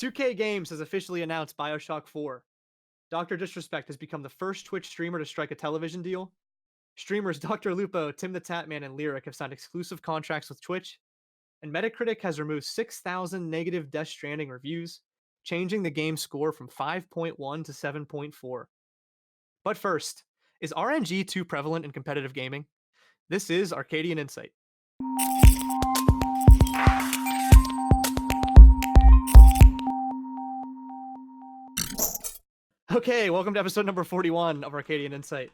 2K Games has officially announced Bioshock 4. DrDisrespect has become the first Twitch streamer to strike a television deal. Streamers DrLupo, Timthetatman, and Lirik have signed exclusive contracts with Twitch. And Metacritic has removed 6,000 negative Death Stranding reviews, changing the game's score from 5.1 to 7.4. But first, is RNG too prevalent in competitive gaming? This is Arcadian Insight. Okay, welcome to episode number 41 of Arcadian Insight.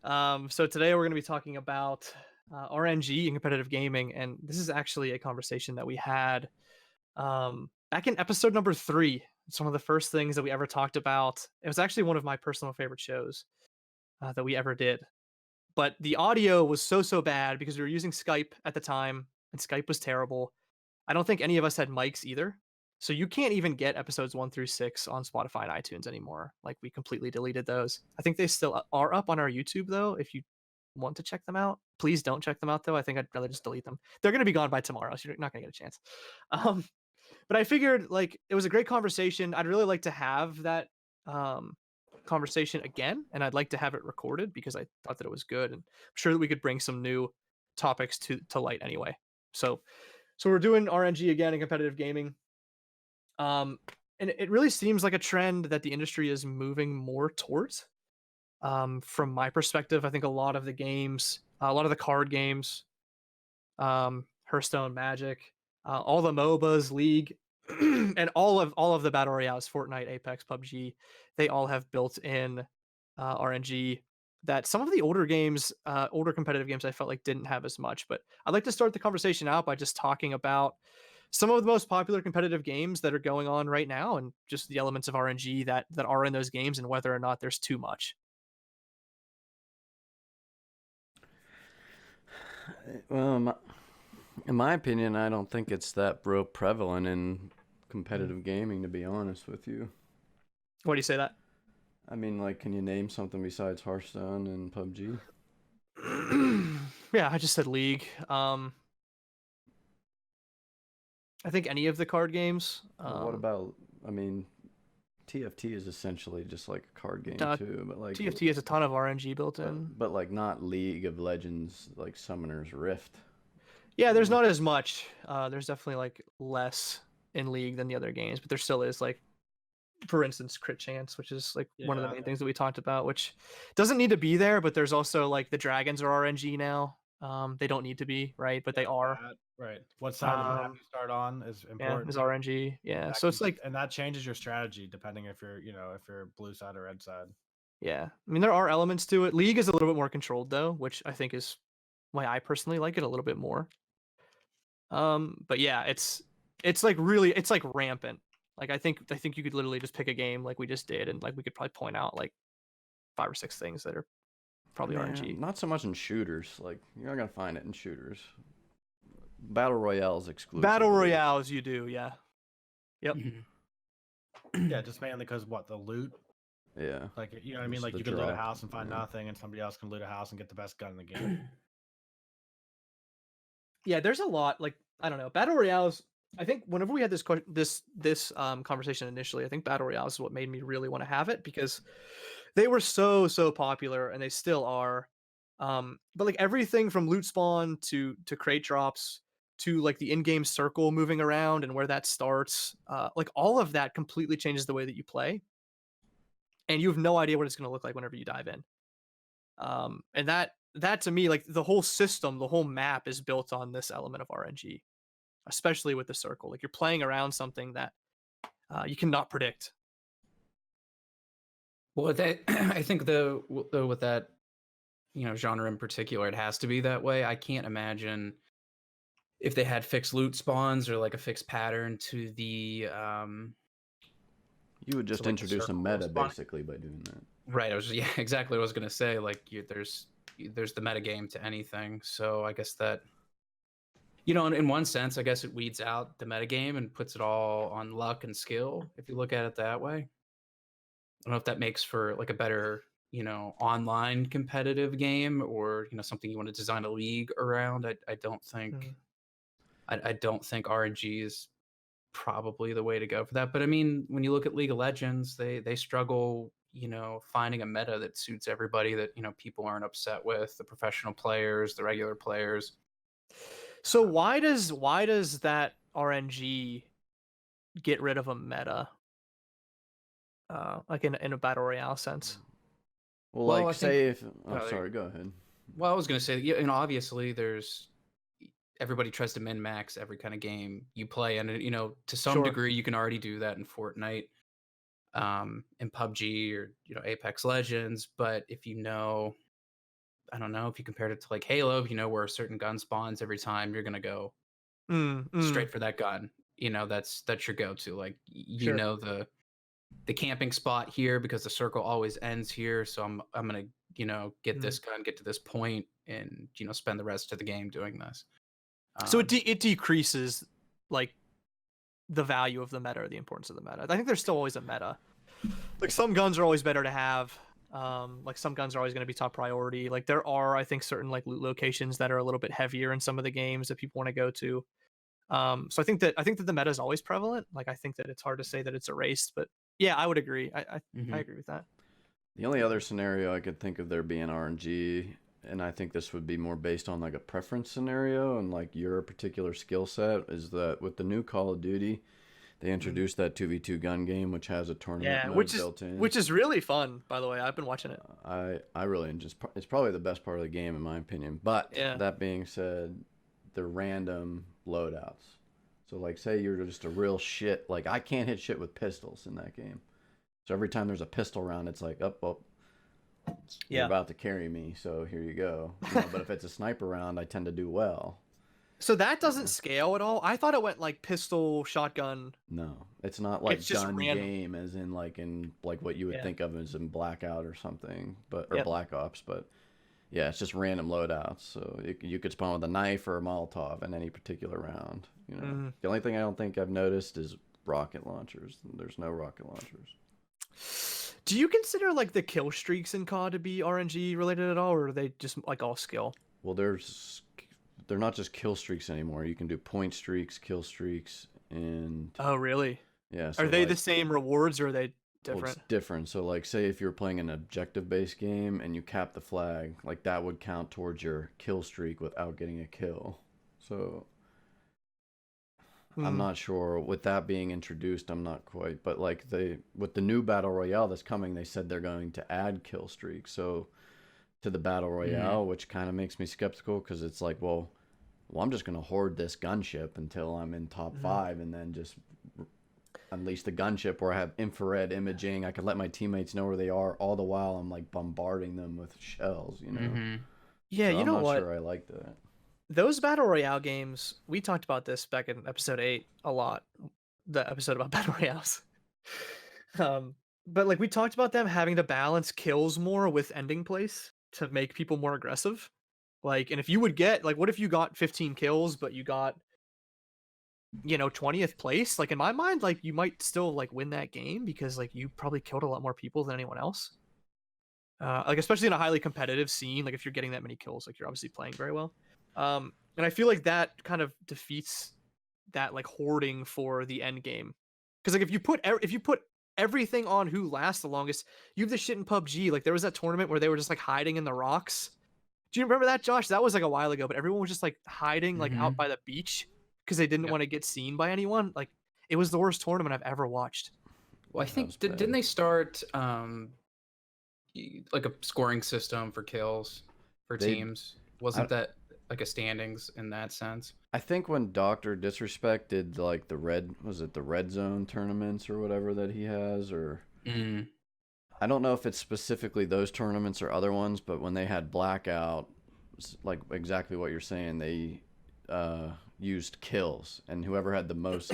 So today we're going to be talking about RNG in competitive gaming, and this is actually a conversation that we had back in episode number 3. It's one of the first things that we ever talked about. It was actually one of my personal favorite shows that we ever did. But the audio was so bad because we were using Skype at the time, and Skype was terrible. I don't think any of us had mics either. So you can't even get episodes 1 through 6 on Spotify and iTunes anymore. Like, we completely deleted those. I think they still are up on our YouTube, though, if you want to check them out. Please don't check them out, though. I think I'd rather just delete them. They're going to be gone by tomorrow, so you're not going to get a chance. But I figured, like, it was a great conversation. I'd really like to have that conversation again, and I'd like to have it recorded because I thought that it was good. And I'm sure that we could bring some new topics to light anyway. So we're doing RNG again in competitive gaming. And it really seems like a trend that the industry is moving more towards. From my perspective, I think a lot of the games, a lot of the card games, Hearthstone, Magic, all the MOBAs, League, and all of the battle royales, Fortnite, Apex, PUBG, they all have built in RNG that some of the older games, older competitive games, I felt like didn't have as much. But I'd like to start the conversation out by just talking about some of the most popular competitive games that are going on right now, and just the elements of RNG that are in those games, and whether or not there's too much. Well, in my opinion, I don't think it's that prevalent in competitive gaming, to be honest with you. Why do you say that? I mean, like, can you name something besides Hearthstone and PUBG? Yeah, I just said League. I think any of the card games. What about, I mean, TFT is essentially just like a card game too, but like TFT has a ton of RNG built in. But like not League of Legends, like Summoner's Rift. Yeah, there's not as much. There's definitely like less in League than the other games, but there still is, like, for instance, crit chance, which is like one of the main things that we talked about, which doesn't need to be there, but there's also like the dragons are RNG now. They don't need to be, right? But they are. Right. What side of the map you start on is important. Yeah, is RNG. Yeah. So it's like, and that changes your strategy depending if you're, if you're blue side or red side. Yeah. I mean, there are elements to it. League is a little bit more controlled though, which I think is why I personally like it a little bit more. But yeah, it's like really, it's like rampant. Like, I think you could literally just pick a game like we just did, and like we could probably point out like 5 or 6 things that are probably RNG. Not so much in shooters. Like, you're not gonna find it in shooters. Battle Royales exclusive. Battle Royales, you do, yeah. Yep. Yeah, just mainly because the loot. Yeah. Like, you know what I mean? Like, you could loot a house and find nothing, and somebody else can loot a house and get the best gun in the game. Yeah, there's a lot. Like, I don't know, Battle Royales. I think whenever we had this conversation initially, I think Battle Royales is what made me really want to have it, because they were so popular, and they still are. But like everything from loot spawn to crate drops to like the in-game circle moving around and where that starts, like all of that completely changes the way that you play, and you have no idea what it's going to look like whenever you dive in. And that to me, like the whole system, the whole map is built on this element of RNG, especially with the circle. Like, you're playing around something that you cannot predict. Well, I think with that, genre in particular, it has to be that way. I can't imagine if they had fixed loot spawns or like a fixed pattern to the you would just introduce a meta basically by doing that. Right. Exactly what I was gonna say. Like, there's the meta game to anything. So I guess that, in one sense, I guess it weeds out the meta game and puts it all on luck and skill, if you look at it that way. I don't know if that makes for like a better, online competitive game, or something you want to design a league around. I don't think I don't think RNG is probably the way to go for that. But I mean, when you look at League of Legends, they struggle, finding a meta that suits everybody, that, people aren't upset with, the professional players, the regular players. So why does that RNG get rid of a meta? Like in a battle royale sense. Well, Well, like I say think- if sorry, go ahead. Well, I was going to say, obviously everybody tries to min max every kind of game you play, and to some Sure. degree you can already do that in Fortnite, in PUBG, or Apex Legends. But if I don't know, if you compared it to like Halo, where a certain gun spawns every time, you're gonna go straight for that gun. That's your go-to. Like Sure. The camping spot here, because the circle always ends here, so I'm gonna get this gun, get to this point, and spend the rest of the game doing this. So it decreases like the value of the meta or the importance of the meta. I think there's still always a meta. Like some guns are always better to have. Like some guns are always going to be top priority. Like there are, I think, certain like loot locations that are a little bit heavier in some of the games that people want to go to. So I think that the meta is always prevalent. Like I think that it's hard to say that it's erased, but yeah, I would agree. I agree with that. The only other scenario I could think of there being RNG, and I think this would be more based on like a preference scenario and like your particular skill set, is that with the new Call of Duty, they introduced that 2v2 gun game, which has a tournament mode built in. Which is really fun, by the way. I've been watching it. I really it's probably the best part of the game in my opinion. But that being said, they're random loadouts. So like say you're just a real shit, like I can't hit shit with pistols in that game. So every time there's a pistol round, it's like, you're about to carry me, so here you go. But if it's a sniper round, I tend to do well. So that doesn't scale at all? I thought it went like pistol, shotgun. No, it's not like It's just gun random. game as in like what you would think of as in Blackout or something, or Black Ops. But yeah, it's just random loadouts. So you could spawn with a knife or a Molotov in any particular round. The only thing I don't think I've noticed is rocket launchers. There's no rocket launchers. Do you consider like the kill streaks in COD to be RNG related at all, or are they just like all skill? Well, they're not just kill streaks anymore. You can do point streaks, kill streaks, and Oh, really? yeah. So Are they like, the same rewards, or are they different? Well, it's different. So like say if you're playing an objective-based game and you cap the flag, like that would count towards your kill streak without getting a kill. So I'm not sure with that being introduced. I'm not quite, but like with the new battle royale that's coming, they said they're going to add kill streaks. So to the battle royale, which kind of makes me skeptical, because it's like, well, I'm just going to hoard this gunship until I'm in top 5, and then just unleash the gunship where I have infrared imaging. I can let my teammates know where they are, all the while I'm like bombarding them with shells, Yeah, so you know I'm not what? sure I like that. Those battle royale games, we talked about this back in episode 8 a lot, the episode about battle royales. But like we talked about them having to balance kills more with ending place to make people more aggressive. Like, and if you would get like, what if you got 15 kills, but you got 20th place? Like in my mind, like you might still like win that game because like you probably killed a lot more people than anyone else. Like especially in a highly competitive scene, like if you're getting that many kills, like you're obviously playing very well. And I feel like that kind of defeats that like hoarding for the end game. Because like if you put everything on who lasts the longest, you have this shit in PUBG. Like there was that tournament where they were just like hiding in the rocks. Do you remember that, Josh? That was like a while ago, but everyone was just like hiding like out by the beach because they didn't want to get seen by anyone. Like it was the worst tournament I've ever watched. Well, I think didn't they start like a scoring system for kills for teams? Wasn't that like a standings in that sense? I think when DrDisrespect did like the red zone tournaments or whatever that he has, or I don't know if it's specifically those tournaments or other ones, but when they had Blackout, like exactly what you're saying, they used kills, and whoever had the most,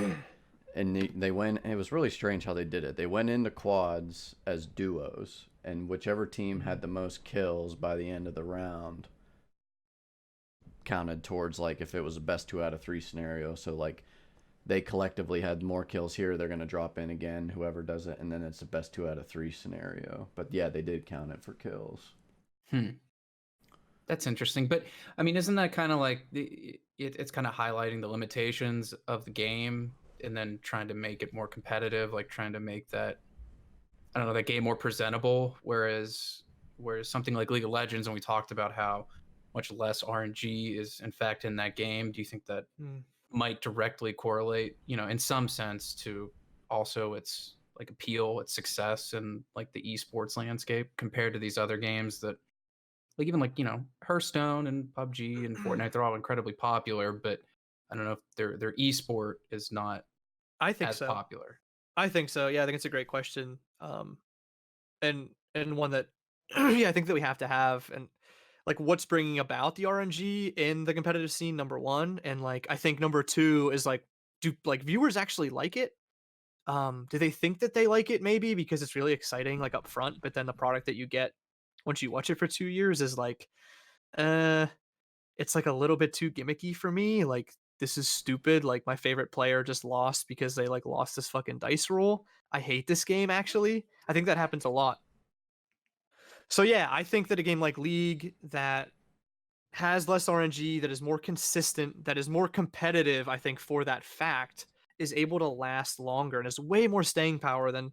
and they went. It was really strange how they did it. They went into quads as duos, and whichever team had the most kills by the end of the round counted towards, like, if it was a best 2 out of 3 scenario. So like they collectively had more kills here, they're going to drop in again, whoever does it, and then it's the best 2 out of 3 scenario. But yeah, they did count it for kills. That's interesting. But I mean, isn't that kind of like it's kind of highlighting the limitations of the game? and then trying to make it more competitive, like trying to make that, I don't know, that game more presentable. Whereas something like League of Legends, and we talked about how much less RNG is in fact in that game. Do you think that might directly correlate, in some sense, to also its like appeal, its success, and like the esports landscape compared to these other games that, like even like Hearthstone and PUBG and Fortnite, they're all incredibly popular, but I don't know if their esport is not I think as so. popular. I think so. Yeah, I think it's a great question. And one that yeah, I think that we have to have, and like what's bringing about the RNG in the competitive scene, number one, and like I think number two is like, do like viewers actually like it? Do they think that they like it maybe because it's really exciting like up front, but then the product that you get once you watch it for 2 years is like, it's like a little bit too gimmicky for me. Like this is stupid. Like my favorite player just lost because they like lost this fucking dice roll. I hate this game actually. I think that happens a lot. So yeah, I think that a game like League that has less RNG, that is more consistent, that is more competitive, I think for that fact, is able to last longer and has way more staying power than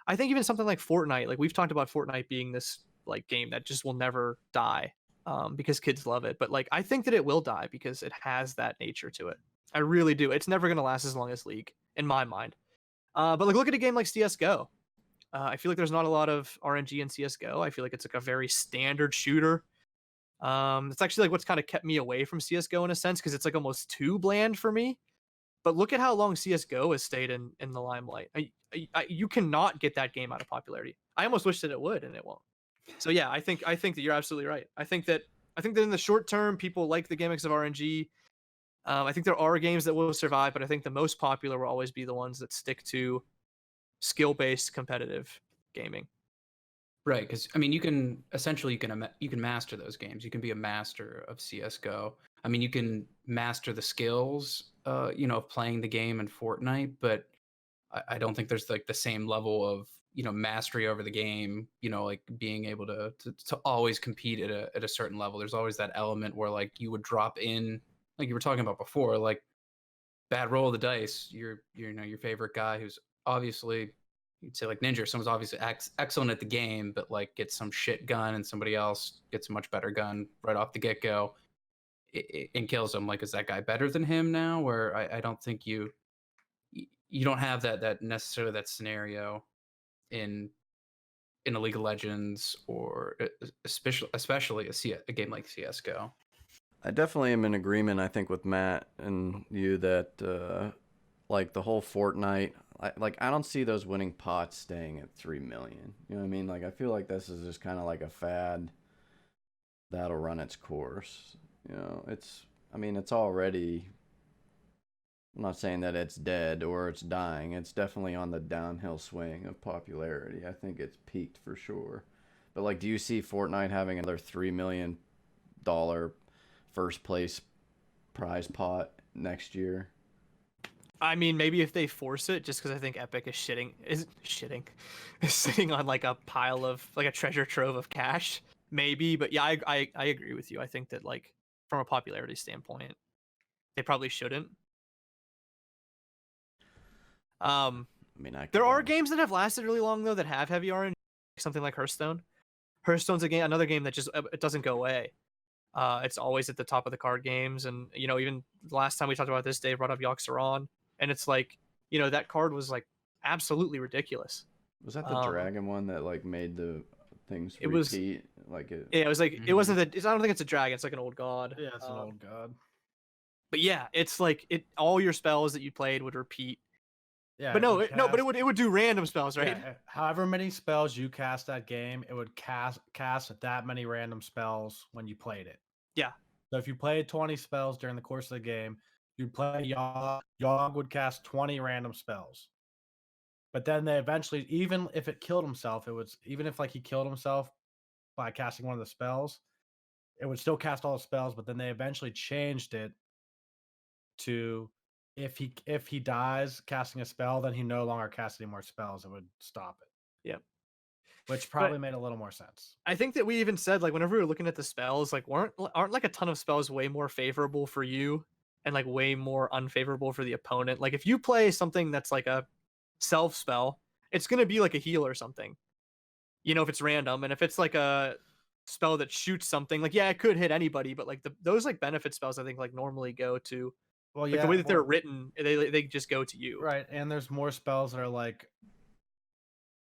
I think even something like Fortnite. Like we've talked about Fortnite being this like game that just will never die because kids love it. But like I think that it will die because it has that nature to it. I really do. It's never going to last as long as League in my mind. But like look at a game like CS:GO. I feel like there's not a lot of RNG in CS:GO. I feel like it's like a very standard shooter. It's actually like what's kind of kept me away from CS:GO in a sense because it's like almost too bland for me. But look at how long CS:GO has stayed in the limelight. You cannot get that game out of popularity. I almost wish that it would, and it won't. So yeah, I think that you're absolutely right. I think that in the short term, people like the gimmicks of RNG. I think there are games that will survive, but I think the most popular will always be the ones that stick to skill-based competitive gaming. Right, because I mean, you can master those games. You can be a master of CS:GO. I mean, you can master the skills, of playing the game in Fortnite, but I don't think there's like the same level of mastery over the game. Like being able to always compete at a certain level. There's always that element where like you would drop in, like you were talking about before, like bad roll of the dice. Your favorite guy who's obviously, you'd say like Ninja, someone's obviously excellent at the game, but like gets some shit gun and somebody else gets a much better gun right off the get-go and kills him. Like, is that guy better than him now? Where I don't think you don't have that necessarily that scenario in a League of Legends or especially a game like CS:GO. I definitely am in agreement, I think, with Matt and you that like the whole Fortnite, I don't see those winning pots staying at 3 million. You know what I mean? Like I feel like this is just kind of like a fad that'll run its course. It's already, I'm not saying that it's dead or it's dying. It's definitely on the downhill swing of popularity. I think it's peaked for sure. But like, do you see Fortnite having another $3 million first place prize pot next year? I mean, maybe if they force it, just because I think Epic is sitting on like a pile of like a treasure trove of cash, maybe. But yeah, I agree with you. I think that like from a popularity standpoint, they probably shouldn't. There are games that have lasted really long though that have heavy RNG, something like Hearthstone. Hearthstone's another game that just it doesn't go away. It's always at the top of the card games, and even the last time we talked about this, Dave brought up Yogg-Saron, and it's like that card was like absolutely ridiculous. Was that the dragon one that like made the things repeat? It was like it wasn't I don't think it's a dragon. It's like an old god. Yeah, it's an old god. But yeah, it's like all your spells that you played would repeat. Yeah, but it would do random spells, right? Yeah, however many spells you cast that game, it would cast that many random spells when you played it. Yeah. So if you played 20 spells during the course of the game, you'd play Yogg. Yogg would cast 20 random spells. But then they eventually, even if it killed himself, even if like he killed himself by casting one of the spells, it would still cast all the spells. But then they eventually changed it to if he dies casting a spell, then he no longer casts any more spells. It would stop it. Yep. Which probably made a little more sense. I think that we even said like whenever we were looking at the spells, like aren't like a ton of spells way more favorable for you and like way more unfavorable for the opponent. Like if you play something that's like a self spell, it's gonna be like a heal or something. You know, if it's random, and if it's like a spell that shoots something, like yeah, it could hit anybody, but like those like benefit spells, I think like normally go to Well, like the way that they're written, they just go to you. right. And there's more spells that are like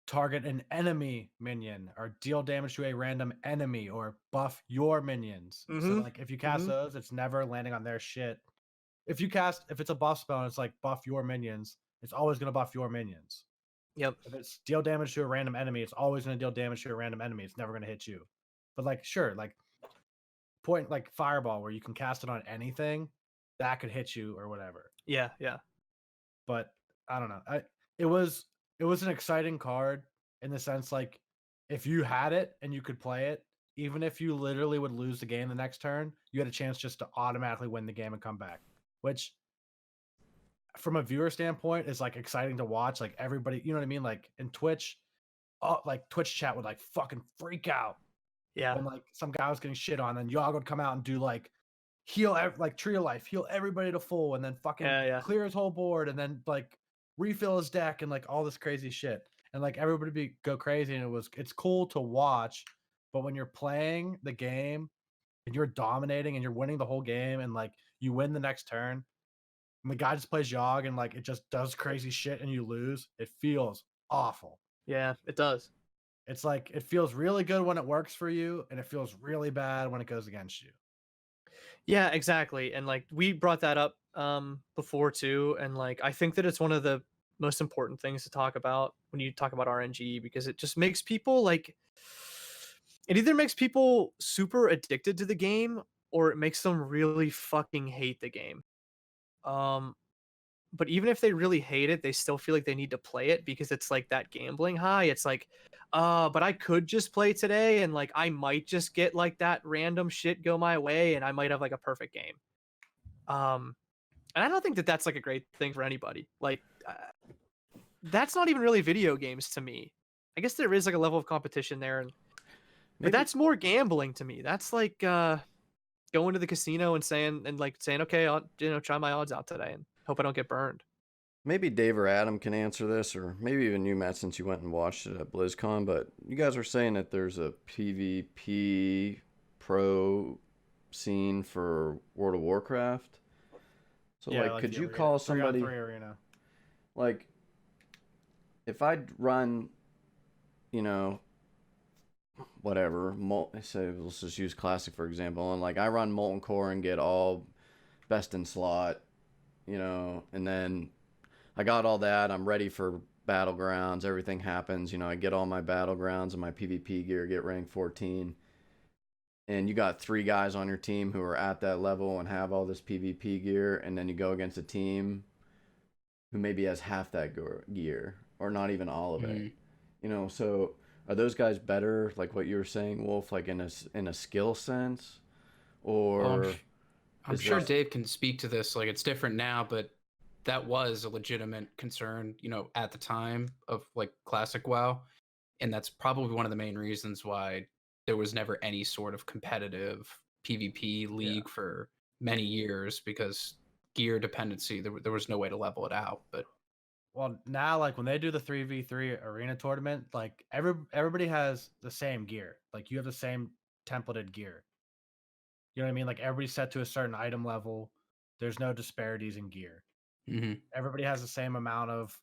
target an enemy minion or deal damage to a random enemy or buff your minions. So Mhm. like if you cast Mhm. those, it's never landing on their shit. If it's a buff spell and it's like buff your minions, it's always gonna buff your minions. Yep. If it's deal damage to a random enemy, it's always gonna deal damage to a random enemy. It's never gonna hit you. But like sure, like point like fireball where you can cast it on anything, that could hit you or whatever. Yeah. Yeah. But I don't know. It was an exciting card in the sense like if you had it and you could play it, even if you literally would lose the game the next turn, you had a chance just to automatically win the game and come back. Which from a viewer standpoint is like exciting to watch. Like everybody, you know what I mean? Like in Twitch, like Twitch chat would like fucking freak out Yeah. when like some guy was getting shit on, and Yogg would come out and do like like Tree of Life, heal everybody to full, and then fucking Yeah. clear his whole board, and then like refill his deck and like all this crazy shit. And like everybody go crazy, and it's cool to watch. But when you're playing the game and you're dominating and you're winning the whole game, and like you win the next turn, and the guy just plays Yogg and like it just does crazy shit and you lose, it feels awful. Yeah, it does. It's like it feels really good when it works for you, and it feels really bad when it goes against you. Yeah, exactly. And like we brought that up before too, and like I think that it's one of the most important things to talk about when you talk about RNG, because it just makes people like it either makes people super addicted to the game or it makes them really fucking hate the game. Um but even if they really hate it, they still feel like they need to play it because it's like that gambling high. It's like, but I could just play today and like I might just get like that random shit go my way and I might have like a perfect game. And I don't think that that's like a great thing for anybody. Like, that's not even really video games to me. I guess there is like a level of competition there, but that's more gambling to me. That's like going to the casino and saying okay, I'll try my odds out today and hope I don't get burned. Maybe Dave or Adam can answer this, or maybe even you, Matt, since you went and watched it at BlizzCon. But you guys were saying that there's a PvP pro scene for World of Warcraft. So, Yeah, like, could the you arena, call 3-on-3 somebody, arena. like, if I run, whatever, say, let's just use Classic, for example, and, like, I run Molten Core and get all best in slot, and then I got all that. I'm ready for Battlegrounds. Everything happens. I get all my Battlegrounds and my PvP gear, get rank 14. And you got 3 guys on your team who are at that level and have all this PvP gear. And then you go against a team who maybe has half that gear or not even all of it. So are those guys better, like what you were saying, Wolf, like in a skill sense? Or I'm sure Dave can speak to this. Like, it's different now, but that was a legitimate concern, at the time of like Classic WoW. And that's probably one of the main reasons why there was never any sort of competitive PvP league for many years, because gear dependency, there was no way to level it out. But well, now like when they do the 3v3 arena tournament, like everybody has the same gear. Like you have the same templated gear. You know what I mean? Like everybody's set to a certain item level. There's no disparities in gear. Everybody has the same amount of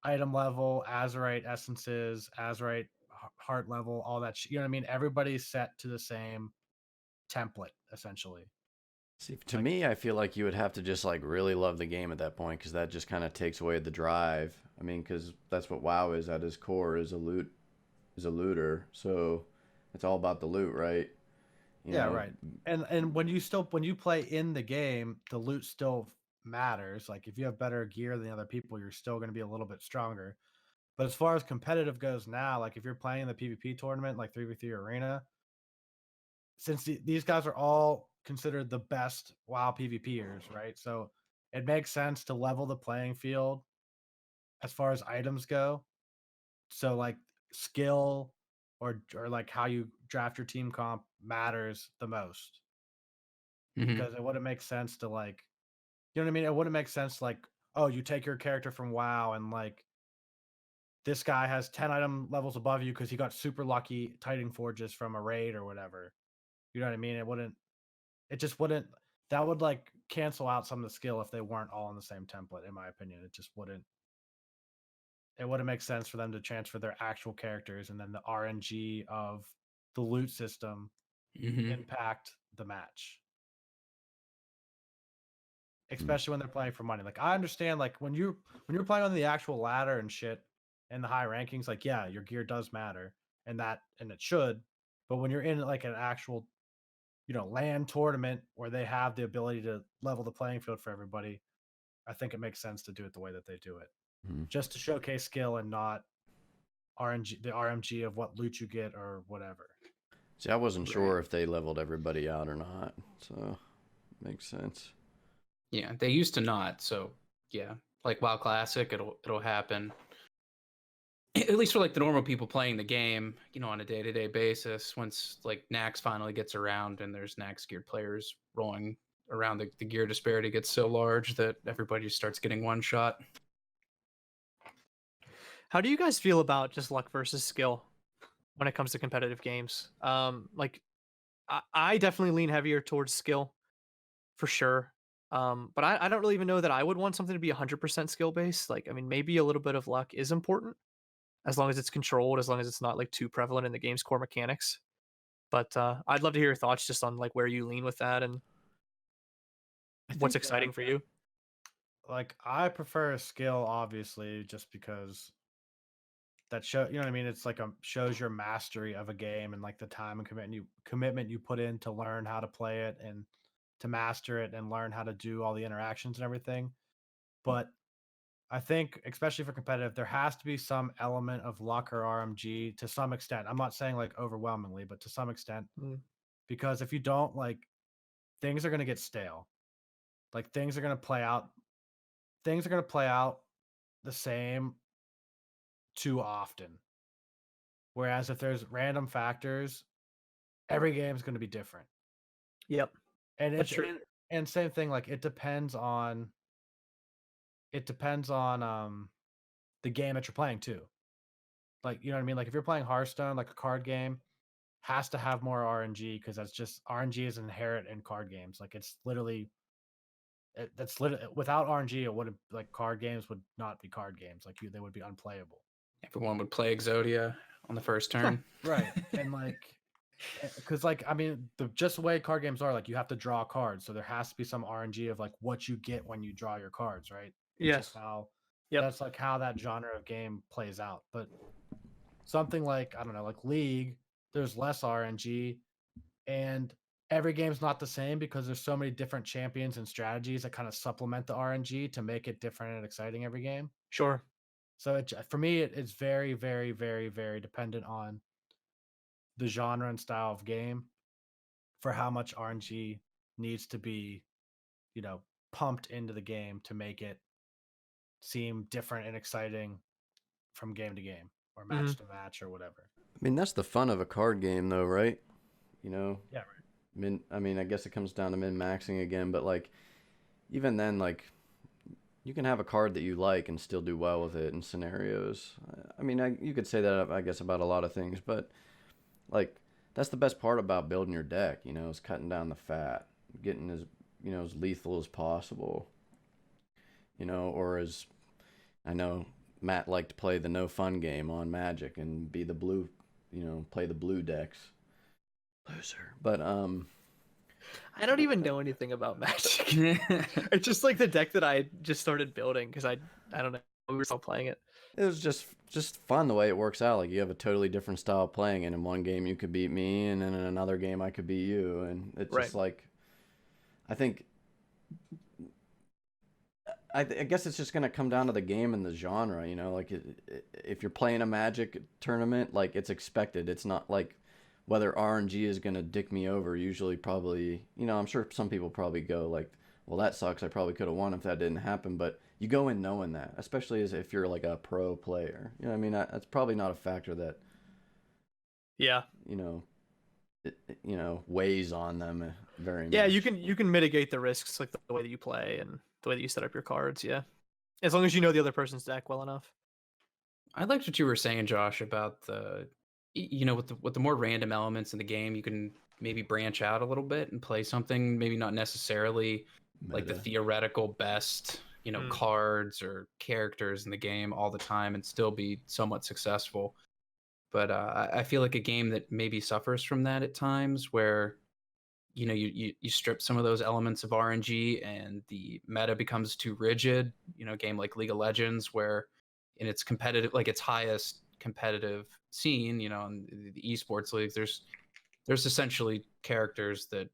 item level, Azurite essences, Azurite heart level, all that shit. You know what I mean? Everybody's set to the same template, essentially. See, to me, I feel like you would have to just like really love the game at that point, because that just kind of takes away the drive. I mean, because that's what WoW is at its core, is a looter. So it's all about the loot, right? Right. And when you play in the game, the loot still matters. Like if you have better gear than the other people, you're still going to be a little bit stronger. But as far as competitive goes now, like if you're playing in the PvP tournament, like 3v3 arena, since these guys are all considered the best WoW PvPers, right? So it makes sense to level the playing field as far as items go. So like skill or like how you draft your team comp matters the most. Because it wouldn't make sense to like You know what I mean? It wouldn't make sense like, oh, you take your character from WoW and like this guy has 10 item levels above you because he got super lucky Titan Forges from a raid or whatever. You know what I mean? It just wouldn't, that would like cancel out some of the skill if they weren't all in the same template, in my opinion. It wouldn't make sense for them to transfer their actual characters and then the RNG of the loot system impact the match. Especially when they're playing for money. Like I understand like when you're playing on the actual ladder and shit and the high rankings, like yeah, your gear does matter and it should. But when you're in like an actual, LAN tournament where they have the ability to level the playing field for everybody, I think it makes sense to do it the way that they do it. Just to showcase skill and not the RMG of what loot you get or whatever. See, I wasn't sure if they leveled everybody out or not, so makes sense. Yeah, they used to not, so yeah. Like WoW Classic, it'll happen. At least for like the normal people playing the game, on a day-to-day basis, once like Nax finally gets around and there's Nax geared players rolling around, the gear disparity gets so large that everybody starts getting one shot. How do you guys feel about just luck versus skill when it comes to competitive games? Like I definitely lean heavier towards skill for sure. But I don't really even know that I would want something to be 100% skill based. Like, I mean, maybe a little bit of luck is important as long as it's controlled, as long as it's not like too prevalent in the game's core mechanics. But I'd love to hear your thoughts just on like where you lean with that and what's exciting for you. Like I prefer skill, obviously, just because that show, you know what I mean? It's like shows your mastery of a game and like the time and commitment you put in to learn how to play it and to master it and learn how to do all the interactions and everything. But I think, especially for competitive, there has to be some element of luck or RMG to some extent. I'm not saying like overwhelmingly, but to some extent, because if you don't, like, things are going to get stale. Like things are going to play out the same too often. Whereas if there's random factors, every game is going to be different. Yep. And it's and same thing, like it depends on the game that you're playing too. Like, you know what I mean? Like if you're playing Hearthstone, like a card game has to have more RNG because that's just RNG is inherent in card games. Like it's literally without RNG, it would have like card games would not be card games. Like they would be unplayable. Everyone would play Exodia on the first turn. Right. And like because like I mean just the way card games are, like you have to draw cards, so there has to be some RNG of like what you get when you draw your cards, right? Yes. That's like how that genre of game plays out. But something like, I don't know, like League, there's less RNG and every game's not the same because there's so many different champions and strategies that kind of supplement the RNG to make it different and exciting every game. Sure. So for me, it's very, very, very, very dependent on the genre and style of game for how much RNG needs to be, pumped into the game to make it seem different and exciting from game to game or match to match or whatever. I mean, that's the fun of a card game though, right? Yeah, right. I mean, I guess it comes down to min-maxing again, but like even then, like you can have a card that you like and still do well with it in scenarios. I mean, you could say that, I guess, about a lot of things, but like that's the best part about building your deck, is cutting down the fat, getting as, as lethal as possible, or as I know Matt liked to play the no fun game on Magic and be the blue, play the blue decks. Loser. But I don't even know anything about Magic. It's just like the deck that I just started building because I don't know, we were still playing it. It was just fun the way it works out. Like you have a totally different style of playing, and in one game you could beat me, and then in another game I could beat you, and it's just like, I think, I guess it's just gonna come down to the game and the genre, Like if you're playing a Magic tournament, like it's expected. It's not like whether RNG is gonna dick me over. Usually, probably, I'm sure some people probably go like, well, that sucks. I probably could have won if that didn't happen, but you go in knowing that, especially as if you're like a pro player. You know what I mean? That's probably not a factor that, weighs on them very much. Yeah, you can mitigate the risks like the way that you play, and the way that you set up your cards. Yeah, as long as you know the other person's deck well enough. I liked what you were saying, Josh, about the, with the more random elements in the game, you can maybe branch out a little bit and play something maybe not necessarily like the theoretical best, cards or characters in the game all the time and still be somewhat successful. But I feel like a game that maybe suffers from that at times, where you strip some of those elements of RNG and the meta becomes too rigid. A game like League of Legends, where in its competitive, like its highest competitive scene, in the esports leagues, there's essentially characters that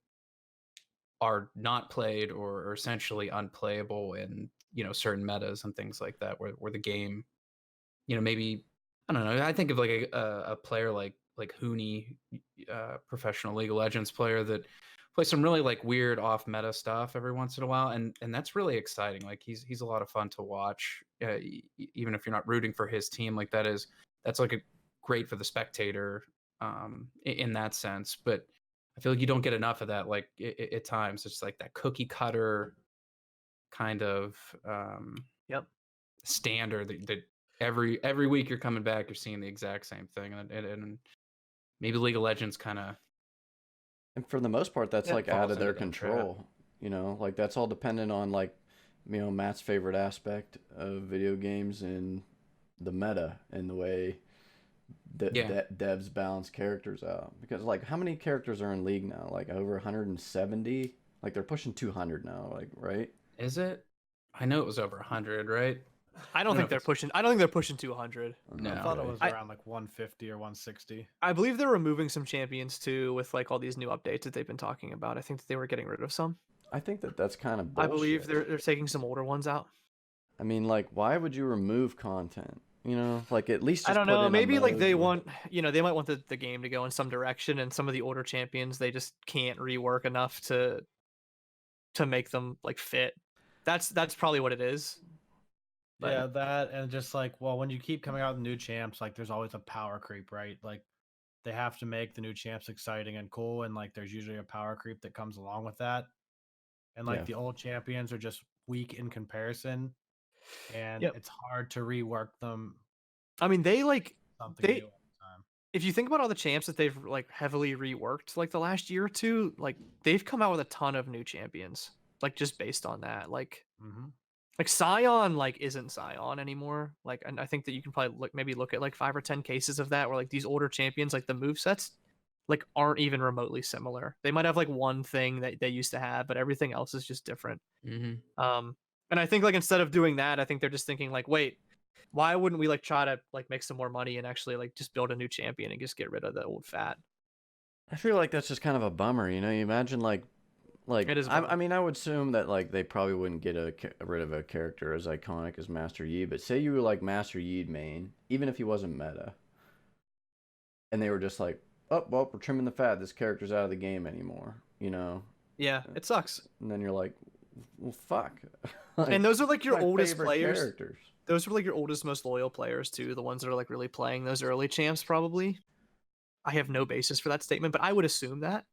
are not played or are essentially unplayable in certain metas and things like that, where the game, maybe, I don't know, I think of like a player like Hooney, professional League of Legends player that plays some really like weird off meta stuff every once in a while, and that's really exciting. Like he's a lot of fun to watch, even if you're not rooting for his team. Like that's like a great for the spectator, in that sense. But I feel like you don't get enough of that. Like at times, it's like that cookie cutter kind of standard that every week you're coming back, you're seeing the exact same thing, and maybe League of Legends kind of. And for the most part, that's like out of their control. Like that's all dependent on like, Matt's favorite aspect of video games and the meta and the way that devs balance characters out. Because like, how many characters are in League now? Like over 170? Like they're pushing 200 now, like, right? Is it? I know it was over 100, right? I don't think they're pushing. I don't think they're pushing 200. No, I thought it was around like 150 or 160. I believe they're removing some champions too, with like all these new updates that they've been talking about. I think that they were getting rid of some. I think that's kind of bullshit. I believe they're taking some older ones out. I mean, like, why would you remove content? Like at least just I don't put know. in Maybe a like they mode want, they might want the game to go in some direction, and some of the older champions they just can't rework enough to make them like fit. That's probably what it is. But yeah, that, and just like, well, when you keep coming out with new champs, like there's always a power creep, right? Like they have to make the new champs exciting and cool, and like there's usually a power creep that comes along with that. And like the old champions are just weak in comparison, and it's hard to rework them. I mean, they like something new all the time. If you think about all the champs that they've like heavily reworked like the last year or two, like they've come out with a ton of new champions, like just based on that. Like like Scion like isn't Scion anymore. Like, and I think that you can probably maybe look at like 5 or 10 cases of that where like these older champions, like the movesets like aren't even remotely similar. They might have like one thing that they used to have, but everything else is just different. And I think like instead of doing that, I think they're just thinking like, wait, why wouldn't we like try to like make some more money and actually like just build a new champion and just get rid of the old fat? I feel like that's just kind of a bummer, you imagine like it is. I mean, I would assume that like they probably wouldn't get rid of a character as iconic as Master Yi, but say you were like Master Yi main, even if he wasn't meta, and they were just like, oh well, we're trimming the fat. This character's out of the game anymore. Yeah, it sucks. And then you're like, well, fuck. Like, and those are like your oldest players. Characters. Those are like your oldest, most loyal players too. The ones that are like really playing those early champs, probably. I have no basis for that statement, but I would assume that.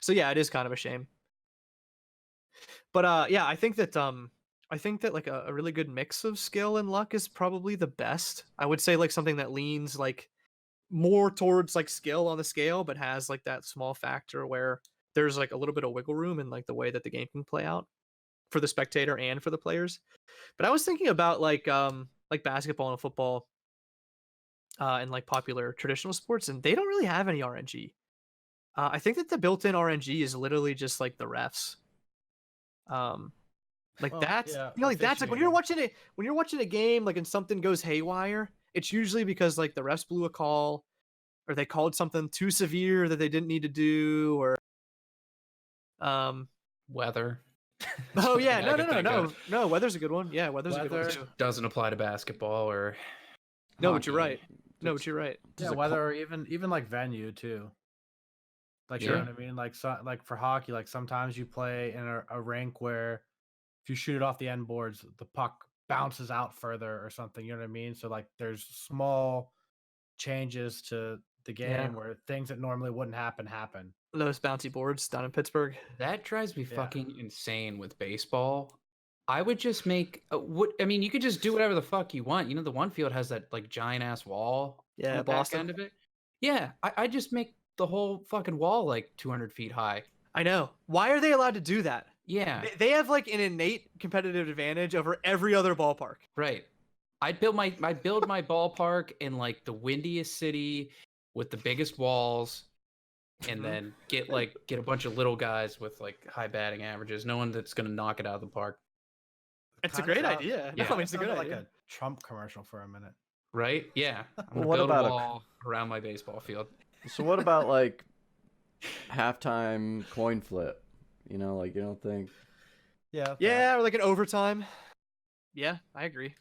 So yeah, it is kind of a shame. But yeah, I think that like a really good mix of skill and luck is probably the best. I would say like something that leans like more towards like skill on the scale, but has like that small factor where there's like a little bit of wiggle room in like the way that the game can play out for the spectator and for the players. But I was thinking about like basketball and football and like popular traditional sports, and they don't really have any RNG. I think that the built-in RNG is literally just like the refs. That's like when you're watching a game like and something goes haywire, it's usually because like the refs blew a call or they called something too severe that they didn't need to do, or weather. Oh yeah, no, weather's a good one. Yeah, weather's a good one too. Doesn't apply to basketball or no, but you're right. No, but you're right. Yeah, weather or even like venue too. Like, you know what I mean? Like, so, like for hockey, like sometimes you play in a rink where if you shoot it off the end boards, the puck bounces out further or something. You know what I mean? So like, there's small changes to the game Yeah. where things that normally wouldn't happen. Those bouncy boards down in Pittsburgh. That drives me Yeah. fucking insane with baseball. I would just make you could just do whatever the fuck you want. You know, the one field has that like giant ass wall. Yeah, on the back Boston. end of it. Yeah, I just make the whole fucking wall like 200 feet high. I know. Why are they allowed to do that? Yeah, They have like an innate competitive advantage over every other ballpark. right. I build my ballpark in like the windiest city with the biggest walls, and then get a bunch of little guys with like high batting averages. No one that's gonna knock it out of the park. It's a Kinda great sound- idea. Yeah. No, it's a good Sounded idea. like a Trump commercial for a minute. Right? Yeah. I'm gonna What build about a a- wall around my baseball field. So what about like halftime coin flip? You know, like you don't think Yeah. Yeah, or like an overtime. Yeah, I agree.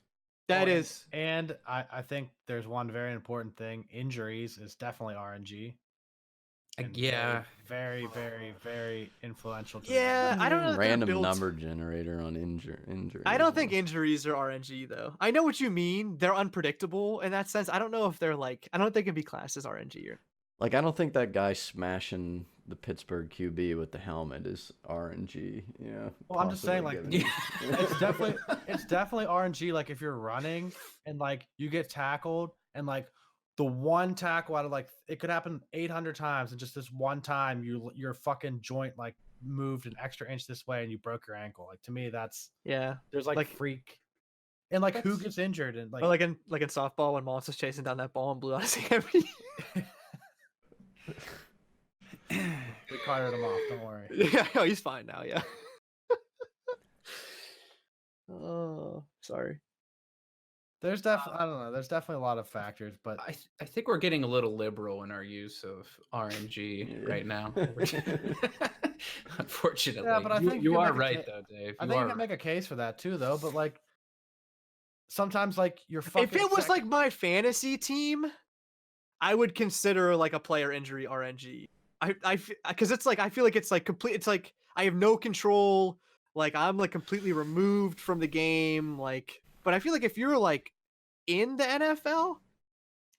That is. And I think there's one very important thing. Injuries is definitely RNG. and Yeah. Very, very, very influential. To the Yeah, game. I don't know if they're random built- number generator on injury. I don't think injuries are RNG though. I know what you mean. They're unpredictable in that sense. I don't know if they're like. I don't think they can be classed as RNG. Or... Like I don't think that guy smashing the Pittsburgh QB with the helmet is RNG. Yeah. Well, I'm just saying, possibly like, given- it's definitely RNG. Like if you're running and like you get tackled and like the one tackle out of like it could happen 800 times and just this one time your fucking joint like moved an extra inch this way and you broke your ankle. Like to me, that's Yeah. there's like freak. And like who That's- gets injured and like, Or like in softball when Moss was chasing down that ball and blew out his hammy. we carted him off. Don't worry. Yeah, no, he's fine now. Yeah. Oh, sorry. There's definitely I don't know. There's definitely a lot of factors, but I think we're getting a little liberal in our use of RNG Yeah. right now. Unfortunately. Yeah, but I think you you are make a right ca- though, Dave. I You think you are can make a case for that too, though. But like sometimes, like you're fucking. If it was like my fantasy team, I would consider like a player injury RNG. Because it's like I feel like it's like complete. It's like I have no control. Like I'm like completely removed from the game. Like, but I feel like if you're like in the NFL,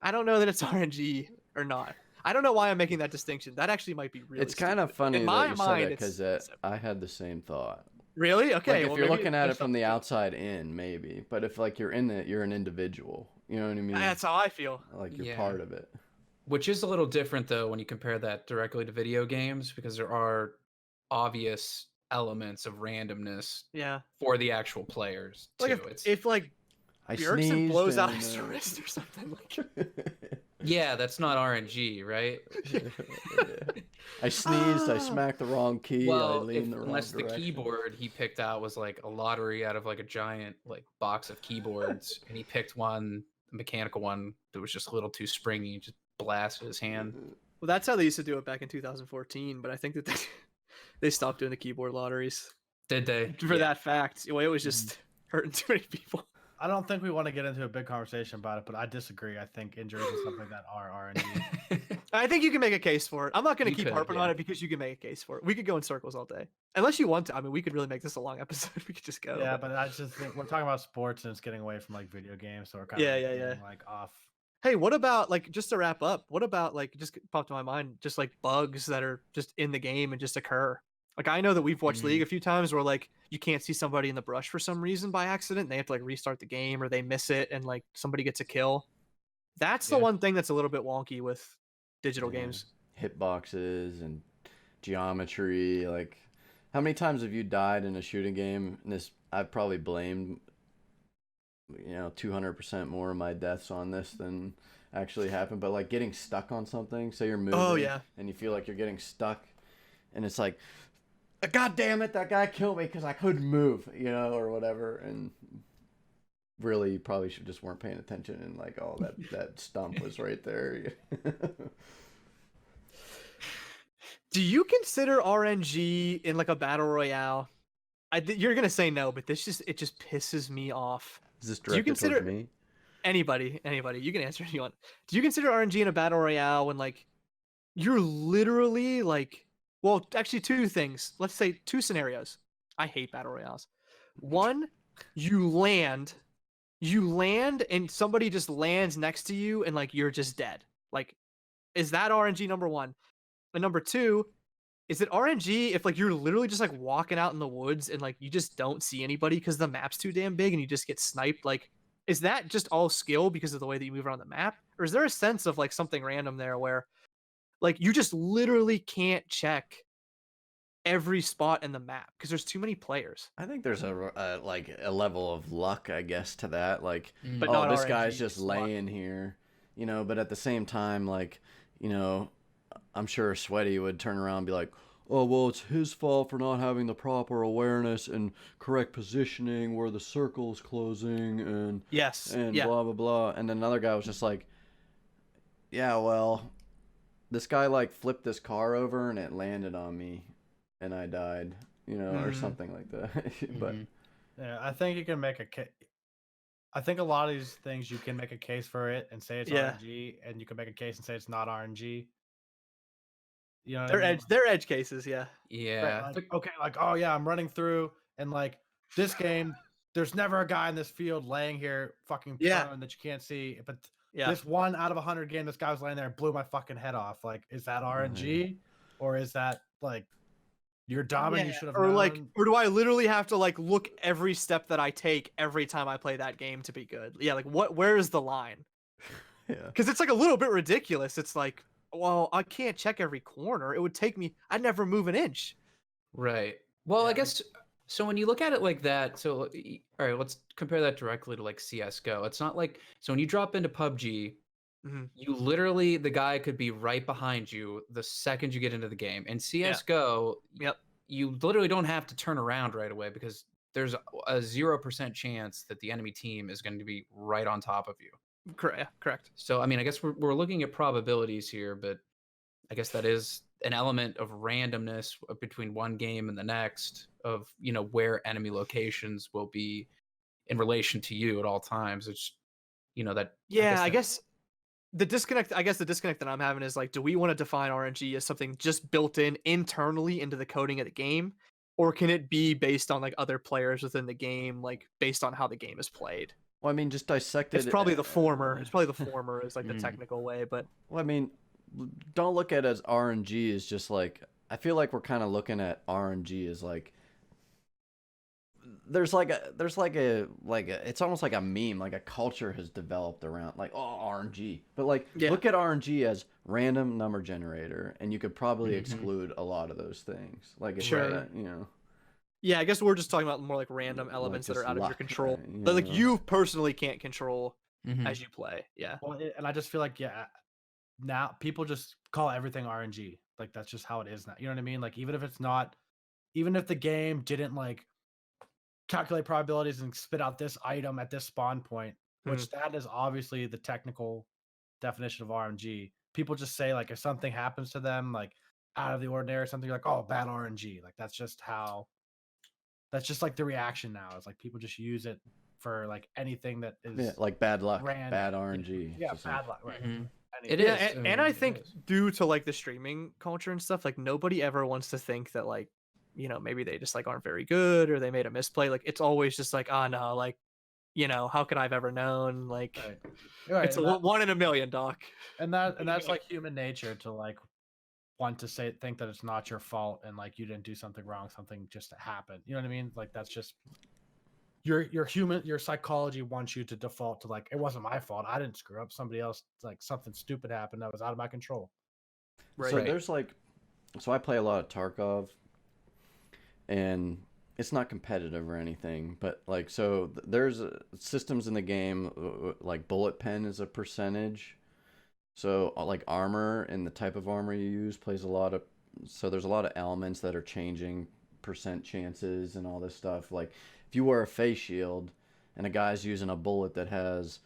I don't know that it's RNG or not. I don't know why I'm making that distinction. That actually might be really. It's kind of stupid. funny In my that you said mind, that it's because I had the same thought. really okay. Like well, if you're maybe looking at there's it from the something to outside in, maybe. But if like you're in it, you're an individual. You know what I mean? That's how I feel. Like you're Yeah. part of it. Which is a little different though when you compare that directly to video games because there are obvious elements of randomness Yeah. for the actual players too. Like if like I Bjergsen sneezed blows out and, his wrist or something. Like, yeah, that's not RNG, right? I sneezed. I smacked the wrong key. I Well, leaned the wrong unless the direction. keyboard he picked out was like a lottery out of like a giant like box of keyboards, and he picked one, the mechanical one that was just a little too springy, and just blasted his hand. well, that's how they used to do it back in 2014. But I think that they stopped doing the keyboard lotteries Did they? for Yeah. that fact. Well, it was just hurting too many people. I don't think we want to get into a big conversation about it, but I disagree. I think injuries and stuff like that are RNG. I think you can make a case for it. I'm not going to You keep could, harping on yeah. it because you can make a case for it. We could go in circles all day, unless you want to. I mean, we could really make this a long episode. We could just go. Yeah, but I just think we're talking about sports and it's getting away from like video games, so we're kind Yeah, of yeah, yeah. like off. Hey, what about like just to wrap up? What about like just popped to my mind, just like bugs that are just in the game and just occur? Like I know that we've watched League a few times where like you can't see somebody in the brush for some reason by accident. And they have to like restart the game or they miss it and like somebody gets a kill. That's the Yeah. one thing that's a little bit wonky with digital Yeah. games. Hitboxes and geometry. Like, how many times have you died in a shooting game? And this, I've probably blamed, 200% more of my deaths on this than actually happened. But like getting stuck on something, so you're moving, Oh, yeah. and you feel like you're getting stuck, and it's like, God damn it, that guy killed me because I couldn't move, or whatever. And really, you probably should just weren't paying attention, and like, oh, that stump was right there. Do you consider RNG in like a battle royale? You're gonna say no, but it just pisses me off. Is this Do you directed consider- towards me? Anybody, you can answer if you want. Do you consider RNG in a battle royale when like you're literally like, well, actually two things. Let's say two scenarios. I hate battle royales. One, you land and somebody just lands next to you and like you're just dead. Like is that RNG, number one? And number two, is it RNG if like you're literally just like walking out in the woods and like you just don't see anybody because the map's too damn big and you just get sniped? Like, is that just all skill because of the way that you move around the map? Or is there a sense of like something random there where like you just literally can't check every spot in the map because there's too many players? I think there's a like a level of luck, I guess, to that. Like, But oh, not this RNG, guy's just it's luck. laying here, you know. But at the same time, like, you know, I'm sure Sweaty would turn around and be like, oh, well, it's his fault for not having the proper awareness and correct positioning where the circle's closing and Yes. and Yeah. blah blah blah. And then another guy was just like, yeah, well, this guy like flipped this car over and it landed on me and I died, you know, or something like that. But yeah, I think you can make a case. I think a lot of these things you can make a case for it and say it's Yeah. RNG, and you can make a case and say it's not RNG. You know what They're I mean? they're edge cases, yeah. Yeah. Right, like, okay, like, oh yeah, I'm running through, and like this game, there's never a guy in this field laying here fucking Yeah. prone that you can't see. But Yeah. this 1 out of 100 game, this guy was laying there and blew my fucking head off. Like, is that RNG, or is that like you're dumb and you should have Or known? like, or do I literally have to like look every step that I take every time I play that game to be good? Yeah, like where is the line? yeah, Because it's like a little bit ridiculous. It's like, well, I can't check every corner. It would take me. I'd never move an inch. Right. Well, Yeah, I guess so. When you look at it like that, so all right, let's compare that directly to like CS:GO. It's not like so when you drop into PUBG, you literally the guy could be right behind you the second you get into the game. In CS:GO, Yep. you literally don't have to turn around right away because there's a 0% chance that the enemy team is going to be right on top of you. Correct. Yeah, correct. So I mean, I guess we're looking at probabilities here, but I guess that is an element of randomness between one game and the next of, you know, where enemy locations will be in relation to you at all times. It's, you know, that. Yeah, I guess the disconnect that I'm having is like, do we want to define RNG as something just built in internally into the coding of the game, or can it be based on like other players within the game, like based on how the game is played? well, I mean, just dissect it. It's probably the former. It's probably the former is like the technical way, but Well, I mean, don't look at it as RNG as just like, I feel like we're kind of looking at RNG as like, there's like a it's almost like a meme, like a culture has developed around like, oh, RNG. But like, look at RNG as random number generator, and you could probably exclude a lot of those things. Like, it's you know. Yeah, I guess we're just talking about more like random elements that are out of your control. That like you personally can't control as you play. Yeah. Well, and I just feel like now people just call everything RNG. Like that's just how it is now. You know what I mean? Like even if it's not, even if the game didn't like calculate probabilities and spit out this item at this spawn point, which that is obviously the technical definition of RNG. People just say like if something happens to them like out of the ordinary or something, like, oh, bad RNG. Like that's just like the reaction now. It's like people just use it for like anything that is like bad luck, random. bad RNG. Yeah, bad luck. Right. It Yeah, is. and I think due to like the streaming culture and stuff, like nobody ever wants to think that like, you know, maybe they just like aren't very good or they made a misplay. Like it's always just like, oh no, like, you know, how could I have ever known? Like it's a 1 in a million, doc. And that's like human nature to like want to think that it's not your fault and like you didn't do something wrong, something just happened. You know what I mean? Like that's just your psychology wants you to default to like, it wasn't my fault. I didn't screw up. Somebody else, like something stupid happened that was out of my control. Right. So there's like, so I play a lot of Tarkov, and it's not competitive or anything, but like, so there's systems in the game, like bullet pen is a percentage. So like armor and the type of armor you use plays a lot of, so there's a lot of elements that are changing percent chances and all this stuff. Like if you wear a face shield and a guy's using a bullet that has,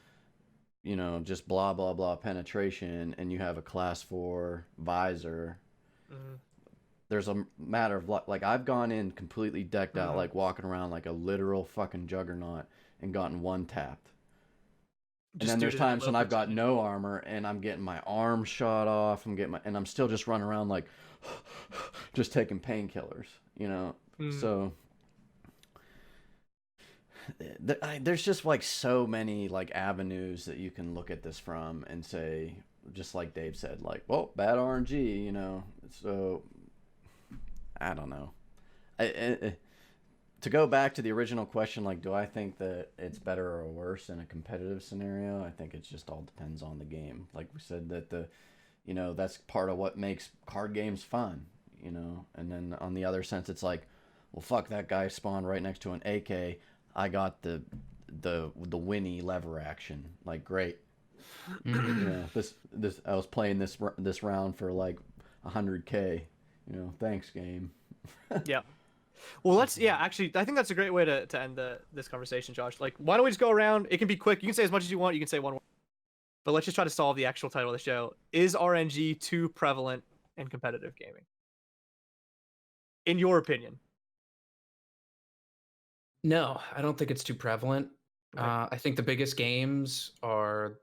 you know, just blah, blah, blah penetration, and you have a class 4 visor, there's a matter of luck. Like I've gone in completely decked out, like walking around like a literal fucking juggernaut and gotten one tapped. And then there's times when I've got no armor and I'm getting my arm shot off. And I'm still just running around like, just taking painkillers, you know? So there's just like so many like avenues that you can look at this from and say just like Dave said, like, well, bad RNG, you know. So I don't know. To go back to the original question, like, do I think that it's better or worse in a competitive scenario? I think it just all depends on the game. Like we said, that that's part of what makes card games fun, you know. And then on the other sense, it's like, well, fuck, that guy spawned right next to an AK. I got the Winnie lever action. Like, great. This I was playing this round for like 100K. You know, thanks, game. Yeah. Well, actually, I think that's a great way to end this conversation, Josh. Like, why don't we just go around? It can be quick. You can say as much as you want. You can say one word. But let's just try to solve the actual title of the show. Is RNG too prevalent in competitive gaming? In your opinion? No, I don't think it's too prevalent. Right. I think the biggest games are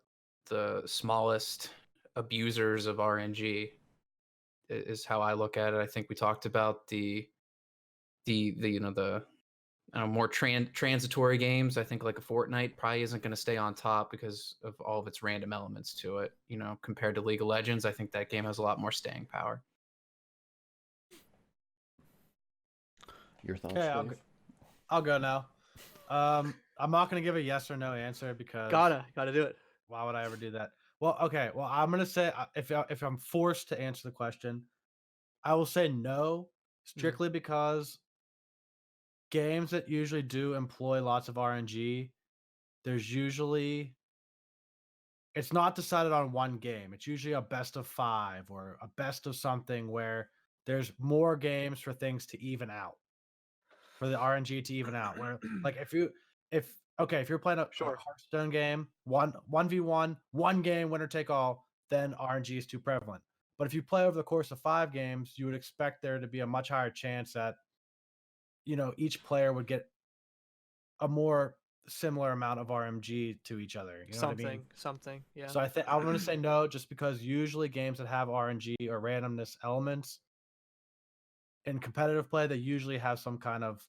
the smallest abusers of RNG, is how I look at it. I think we talked about the more transitory games. I think like a Fortnite probably isn't going to stay on top because of all of its random elements to it. You know, compared to League of Legends, I think that game has a lot more staying power. Your thoughts, Okay, Dave? I'll go now. I'm not gonna give a yes or no answer because Gotta do it. why would I ever do that? Well, okay. Well, I'm gonna say if I'm forced to answer the question, I will say no, strictly because games that usually do employ lots of RNG, there's usually it's not decided on one game. It's usually a best of 5 or a best of something where there's more games for things to even out. For the RNG to even out. Where like if you're playing a Sure. Hearthstone game, 1v1, one game, winner take all, then RNG is too prevalent. But if you play over the course of 5 games, you would expect there to be a much higher chance that each player would get a more similar amount of RNG to each other. You know what I mean? Something, yeah. So I'm going to say no, just because usually games that have RNG or randomness elements in competitive play, they usually have some kind of,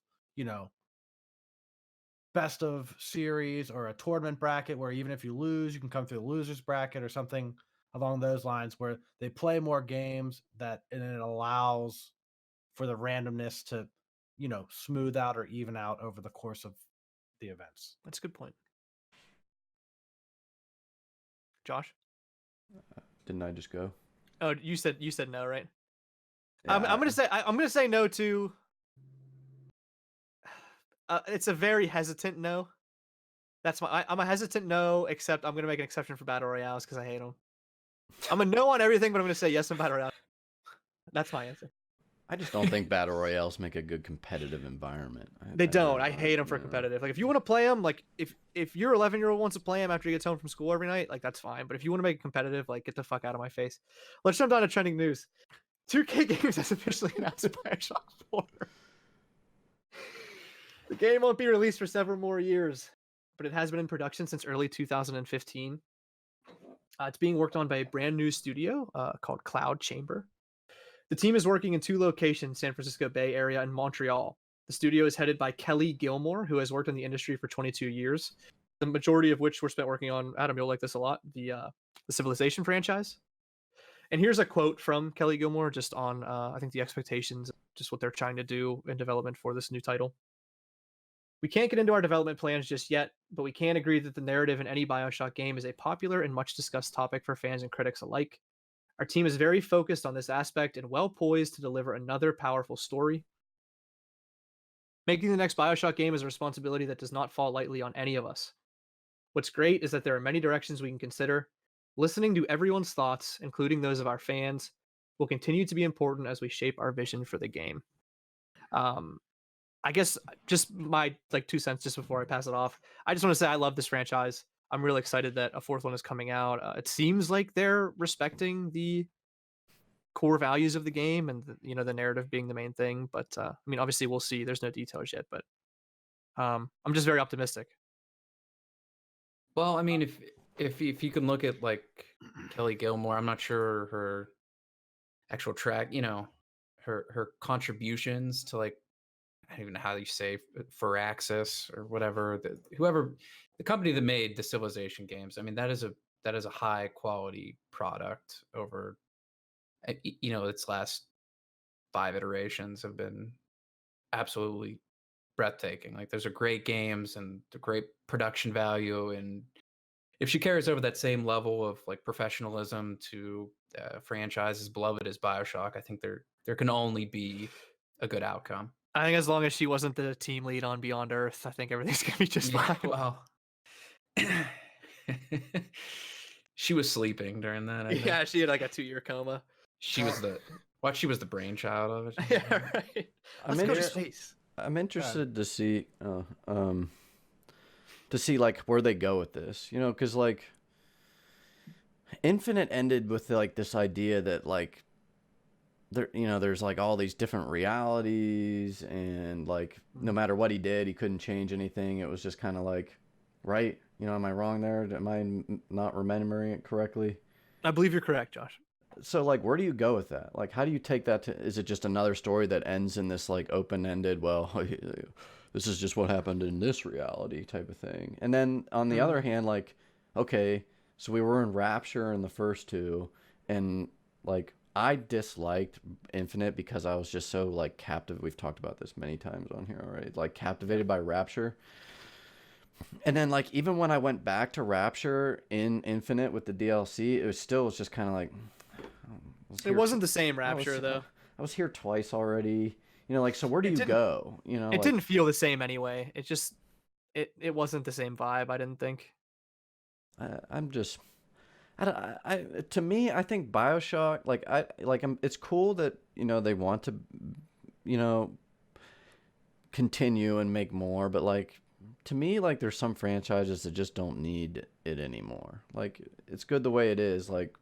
best of series or a tournament bracket where even if you lose, you can come through the losers bracket or something along those lines, where they play more games and it allows for the randomness to, smooth out or even out over the course of the events. That's a good point. Josh? Didn't I just go? Oh, you said no, right? Yeah, I'm gonna say no to. It's a very hesitant no. I'm a hesitant no, except I'm gonna make an exception for battle royales because I hate them. I'm a no on everything, but I'm gonna say yes on battle royale. That's my answer. I just don't think battle royales make a good competitive environment. They don't. I hate them for competitive. Like, if you want to play them, like if your 11-year-old wants to play them after he gets home from school every night, like, that's fine. But if you want to make it competitive, like, get the fuck out of my face. Let's jump down to trending news. 2K Games has officially announced Bioshock 4. The game won't be released for several more years, but it has been in production since early 2015. It's being worked on by a brand new studio called Cloud Chamber. The team is working in 2 locations, San Francisco Bay Area and Montreal. The studio is headed by Kelly Gilmore, who has worked in the industry for 22 years, the majority of which were spent working on, Adam, you'll like this a lot, the Civilization franchise. And here's a quote from Kelly Gilmore just on, I think, the expectations, just what they're trying to do in development for this new title. We can't get into our development plans just yet, but we can agree that the narrative in any Bioshock game is a popular and much discussed topic for fans and critics alike. Our team is very focused on this aspect and well poised to deliver another powerful story. Making the next Bioshock game is a responsibility that does not fall lightly on any of us. What's great is that there are many directions we can consider. Listening to everyone's thoughts, including those of our fans, will continue to be important as we shape our vision for the game. I guess just my 2 cents just before I pass it off. I just want to say I love this franchise. I'm really excited that a 4th one is coming out. It seems like they're respecting the core values of the game and the narrative being the main thing. But I mean, obviously we'll see. There's no details yet, but I'm just very optimistic. Well, I mean, if you can look at like Kelly Gilmore, I'm not sure her actual track, her contributions to, like, I don't even know how you say, Firaxis or whatever, the company that made the Civilization games. I mean, that is a a high quality product over, its last 5 iterations have been absolutely breathtaking. Like, those are great games and the great production value, and if she carries over that same level of like professionalism to franchises beloved as Bioshock, I think there can only be a good outcome. I think as long as she wasn't the team lead on Beyond Earth, I think everything's gonna be just fine. Well, she was sleeping during that. I think. Yeah, she had like a 2-year coma. She was the brainchild of it. Yeah, right. Let's go to space. I'm interested to see like where they go with this, because like Infinite ended with like this idea that like there's like all these different realities, and like no matter what he did, he couldn't change anything. It was just kind of like, right? Am I wrong there? Am I not remembering it correctly? I believe you're correct, Josh. So like, where do you go with that? Like, how do you take that to? Is it just another story that ends in this like open-ended? Well, this is just what happened in this reality type of thing. And then on the other hand, like, okay, so we were in Rapture in the first two, and like I disliked Infinite because I was just so like captive. We've talked about this many times on here already. Like captivated by Rapture. And then like even when I went back to Rapture in Infinite with the DLC, it was just kind of like it wasn't the same Rapture though. I was here twice already. Like, so where do you go? It like, didn't feel the same anyway. It just it wasn't the same vibe, I didn't think. To me, I think Bioshock, it's cool that, they want to, continue and make more, but like, to me, like, there's some franchises that just don't need it anymore. Like, it's good the way it is. Like,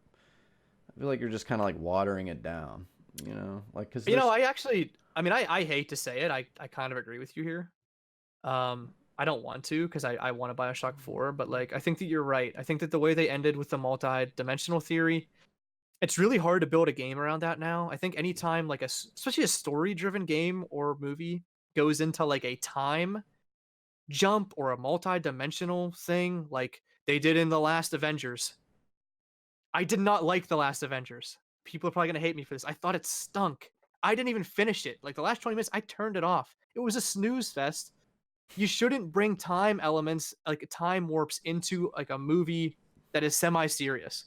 I feel like you're just kind of like watering it down, like, cause I hate to say it. I kind of agree with you here. I don't want to, because I want a Bioshock 4, but like I think that you're right. I think that the way they ended with the multi-dimensional theory, it's really hard to build a game around that now. I think anytime like especially a story-driven game or movie goes into like a time jump or a multi-dimensional thing like they did in The Last Avengers. I did not like The Last Avengers. People are probably going to hate me for this. I thought it stunk. I didn't even finish it. Like the last 20 minutes, I turned it off. It was a snooze fest. You shouldn't bring time elements, like time warps, into like a movie that is semi-serious,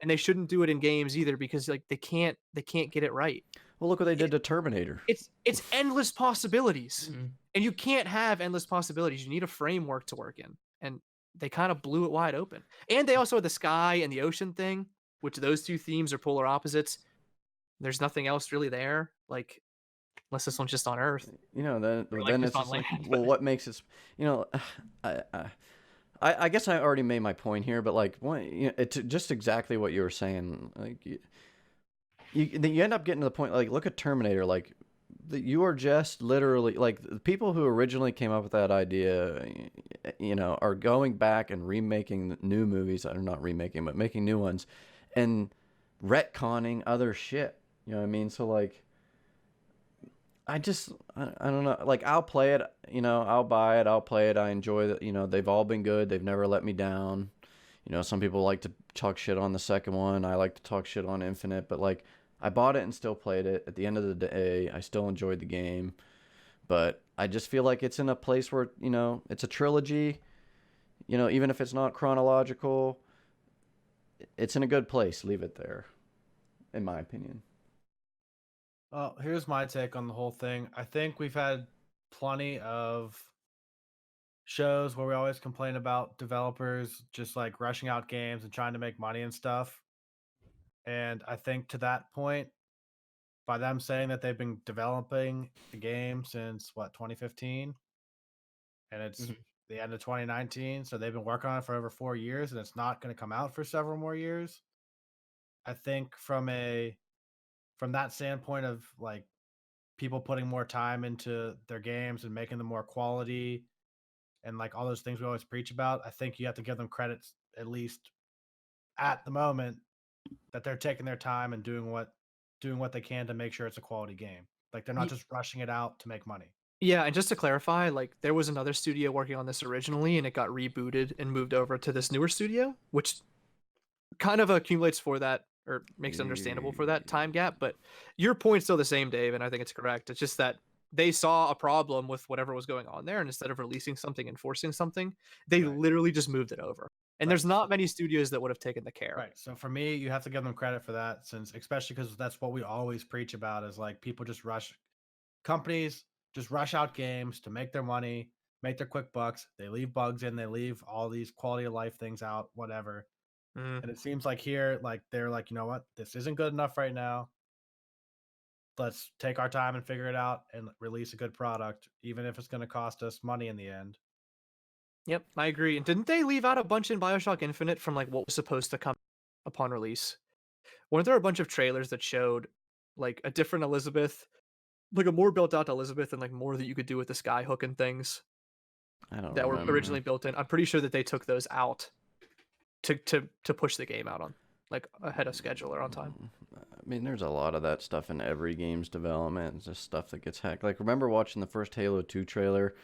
and they shouldn't do it in games either, because like they can't get it right. Well, look what they did to Terminator. It's endless possibilities, and you can't have endless possibilities. You need a framework to work in, and they kind of blew it wide open. And they also had the sky and the ocean thing, which those two themes are polar opposites. There's nothing else really there, like. Unless this one's just on Earth, then it's just like, well, what makes it, I guess I already made my point here, but like, it's just exactly what you were saying. Like, you end up getting to the point, like, look at Terminator, like, you are just literally, like, the people who originally came up with that idea, are going back and remaking new movies, or not remaking, but making new ones, and retconning other shit. You know what I mean? So, like, I don't know. Like, I'll play it, I'll buy it, I'll play it. I enjoy it. They've all been good. They've never let me down. Some people like to talk shit on the second one. I like to talk shit on Infinite, but like, I bought it and still played it. At the end of the day, I still enjoyed the game, but I just feel like it's in a place where, it's a trilogy, even if it's not chronological, it's in a good place. Leave it there, in my opinion. Well, here's my take on the whole thing. I think we've had plenty of shows where we always complain about developers just like rushing out games and trying to make money and stuff. And I think to that point, by them saying that they've been developing the game since 2015, and it's the end of 2019, so they've been working on it for over 4 years, and it's not going to come out for several more years. I think from that standpoint of like people putting more time into their games and making them more quality and like all those things we always preach about, I think you have to give them credits, at least at the moment, that they're taking their time and doing what they can to make sure it's a quality game. Like, they're not just rushing it out to make money. Yeah, and just to clarify, like, there was another studio working on this originally, and it got rebooted and moved over to this newer studio, which kind of accumulates for that, or makes it understandable for that time gap. But your point's still the same, Dave, and I think it's correct. It's just that they saw a problem with whatever was going on there, and instead of releasing something and forcing something, they literally just moved it over. And there's not many studios that would have taken the care. Right. So for me, you have to give them credit for that, since especially because that's what we always preach about is like people just companies just rush out games to make their money, make their quick bucks. They leave bugs in, they leave all these quality of life things out, whatever. And it seems like here, like they're like, you know what, this isn't good enough right now. Let's take our time and figure it out and release a good product, even if it's going to cost us money in the end. Yep, I agree. And didn't they leave out a bunch in Bioshock Infinite from like what was supposed to come upon release? Weren't there a bunch of trailers that showed like a different Elizabeth, like a more built out Elizabeth, and like more that you could do with the skyhook and things I don't that remember. were originally built in? I'm pretty sure that they took those out to push the game out on like ahead of schedule or on time. I mean, there's a lot of that stuff in every game's development. It's just stuff that gets hacked. Like, remember watching the first Halo 2 trailer,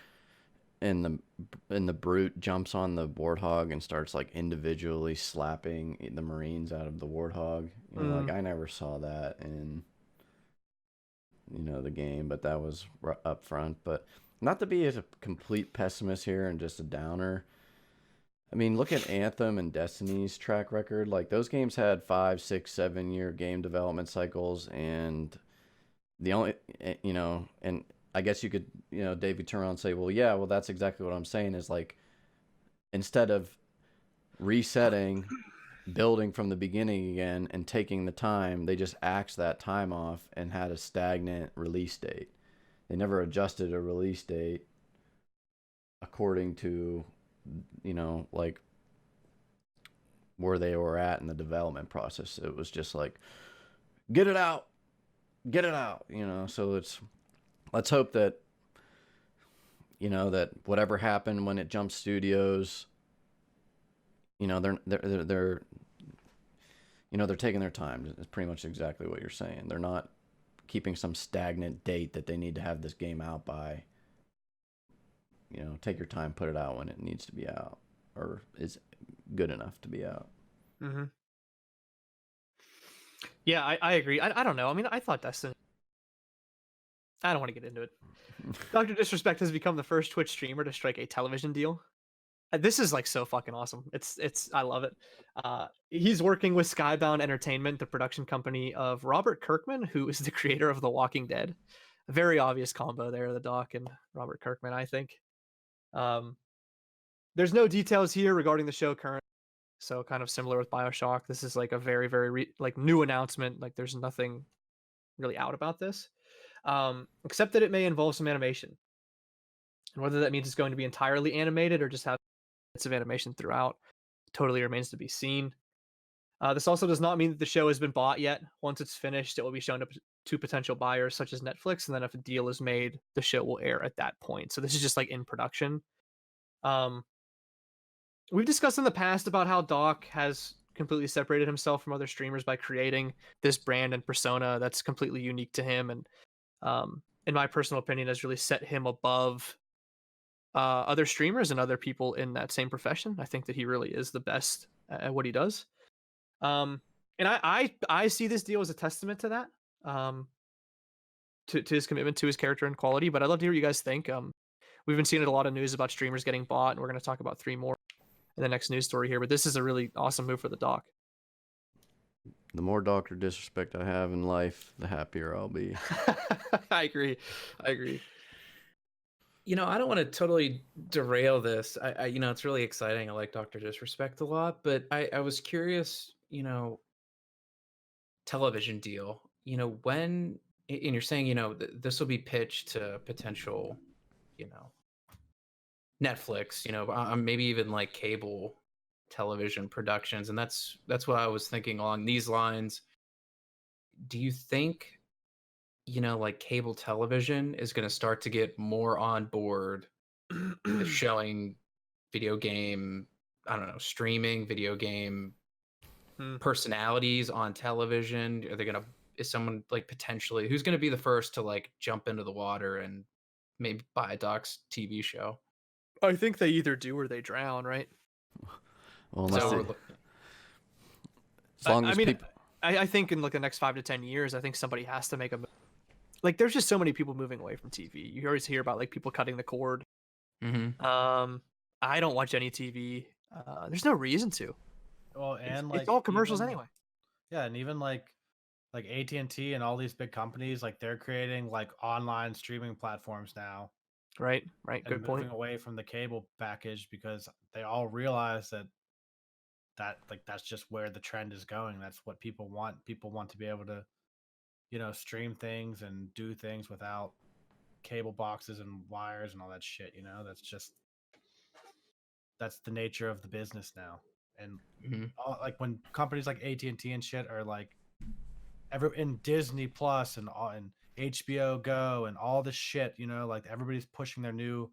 and the brute jumps on the warthog and starts like individually slapping the Marines out of the warthog. You know, like I never saw that in the game, but that was up front. But not to be a complete pessimist here and just a downer. I mean, look at Anthem and Destiny's track record. Like, those games had 5, 6, 7 year game development cycles, and the only, and I guess you could, David, turn around and say, well, yeah, well, that's exactly what I'm saying is, like, instead of resetting, building from the beginning again, and taking the time, they just axed that time off and had a stagnant release date. They never adjusted a release date according to, like, where they were at in the development process. It was just like, get it out, so let's hope that, that whatever happened when it jumped studios, they're taking their time. It's pretty much exactly what you're saying. They're not keeping some stagnant date that they need to have this game out by. Take your time, put it out when it needs to be out, or is good enough to be out. Mm-hmm. Yeah, I agree. I don't know. I mean, I thought Destiny. I don't want to get into it. DrDisrespect has become the first Twitch streamer to strike a television deal. This is like so fucking awesome. It's I love it. He's working with Skybound Entertainment, the production company of Robert Kirkman, who is the creator of The Walking Dead. A very obvious combo there, the Doc and Robert Kirkman, I think. There's no details here regarding the show currently, so kind of similar with Bioshock. This is like a very, very new announcement. Like, there's nothing really out about this, except that it may involve some animation. And whether that means it's going to be entirely animated or just have bits of animation throughout totally remains to be seen. This also does not mean that the show has been bought yet. Once it's finished, it will be shown to potential buyers such as Netflix, and then if a deal is made, the show will air at that point. So this is just like in production. We've discussed in the past about how Doc has completely separated himself from other streamers by creating this brand and persona that's completely unique to him, and in my personal opinion has really set him above other streamers and other people in that same profession. I think that he really is the best at what he does. And I see this deal as a testament to that, to his commitment to his character and quality. But I'd love to hear what you guys think. We've been seeing a lot of news about streamers getting bought, and we're going to talk about 3 more in the next news story here. But this is a really awesome move for the Doc. The more DrDisrespect I have in life, the happier I'll be. I agree. I don't want to totally derail this. I it's really exciting. I like DrDisrespect a lot, but I was curious, television deal, when, and you're saying, this will be pitched to potential, Netflix, maybe even like cable television productions. And that's what I was thinking along these lines. Do you think, like cable television is going to start to get more on board with showing video game, I don't know, streaming video game personalities on television? Are they going to, is someone like potentially, who's going to be the first to like jump into the water and maybe buy a Doc's TV show? I think they either do or they drown, right? Well, As long as I mean, people. I think in like the next 5 to 10 years, I think somebody has to make a like. There's just so many people moving away from TV. You always hear about like people cutting the cord. I don't watch any TV. There's no reason to. Well, and It's like all commercials even, anyway. Yeah, and even like AT&T and all these big companies, like they're creating like online streaming platforms now Right. and Good point. moving away from the cable package because they all realize that like that's just where the trend is going. That's what people want. People want to be able to, stream things and do things without cable boxes and wires and all that shit. That's the nature of the business now. And like when companies like AT&T and shit are like in Disney Plus and HBO Go and all this shit, like everybody's pushing their new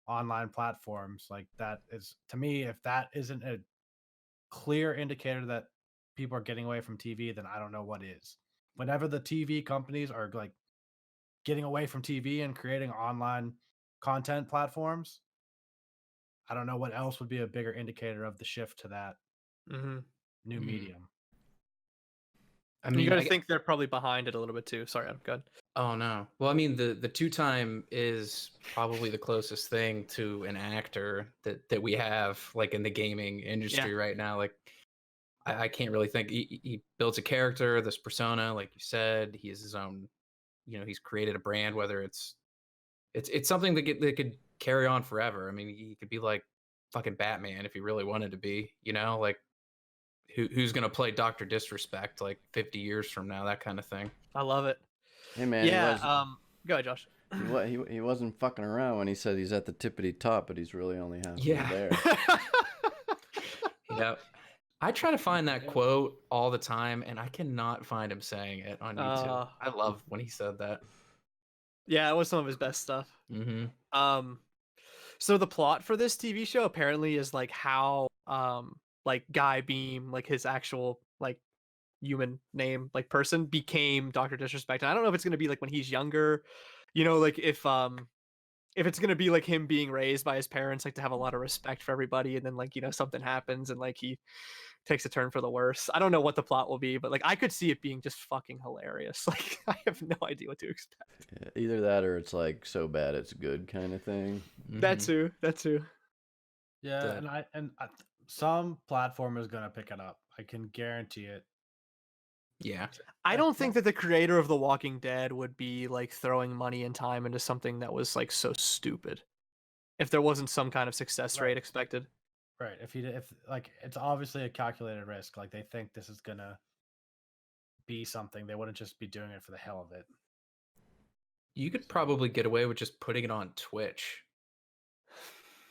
online platforms. Like that is, to me, if that isn't a clear indicator that people are getting away from TV, then I don't know what is. Whenever the TV companies are like getting away from TV and creating online content platforms, I don't know what else would be a bigger indicator of the shift to that new medium. I mean, you got to think they're probably behind it a little bit too. Sorry, I'm good. Oh no. Well, I mean, the two-time is probably the closest thing to an actor that we have like in the gaming industry right now. Like, I can't really think. He builds a character, this persona, like you said. He has his own. He's created a brand. Whether it's something that could carry on forever. I mean, he could be like fucking Batman if he really wanted to be. Like. Who's gonna play DrDisrespect like 50 years from now? That kind of thing. I love it. Hey man, yeah. Go ahead, Josh. He wasn't fucking around when he said he's at the tippity top, but he's really only halfway there. Yeah. I try to find that quote all the time, and I cannot find him saying it on YouTube. I love when he said that. Yeah, it was some of his best stuff. So the plot for this TV show apparently is like how like Guy Beam, like his actual like human name, like person, became DrDisrespect. And I don't know if it's gonna be like when he's younger, like if it's gonna be like him being raised by his parents, like to have a lot of respect for everybody, and then like something happens and like he takes a turn for the worse. I don't know what the plot will be, but like I could see it being just fucking hilarious. Like I have no idea what to expect. Yeah, either that or it's like so bad it's good kind of thing. That too. Yeah, and some platform is gonna pick it up. I can guarantee it. Yeah. I don't think that the creator of The Walking Dead would be like throwing money and time into something that was like so stupid if there wasn't some kind of success rate expected. Right. If like it's obviously a calculated risk. Like they think this is gonna be something. They wouldn't just be doing it for the hell of it. You could probably get away with just putting it on Twitch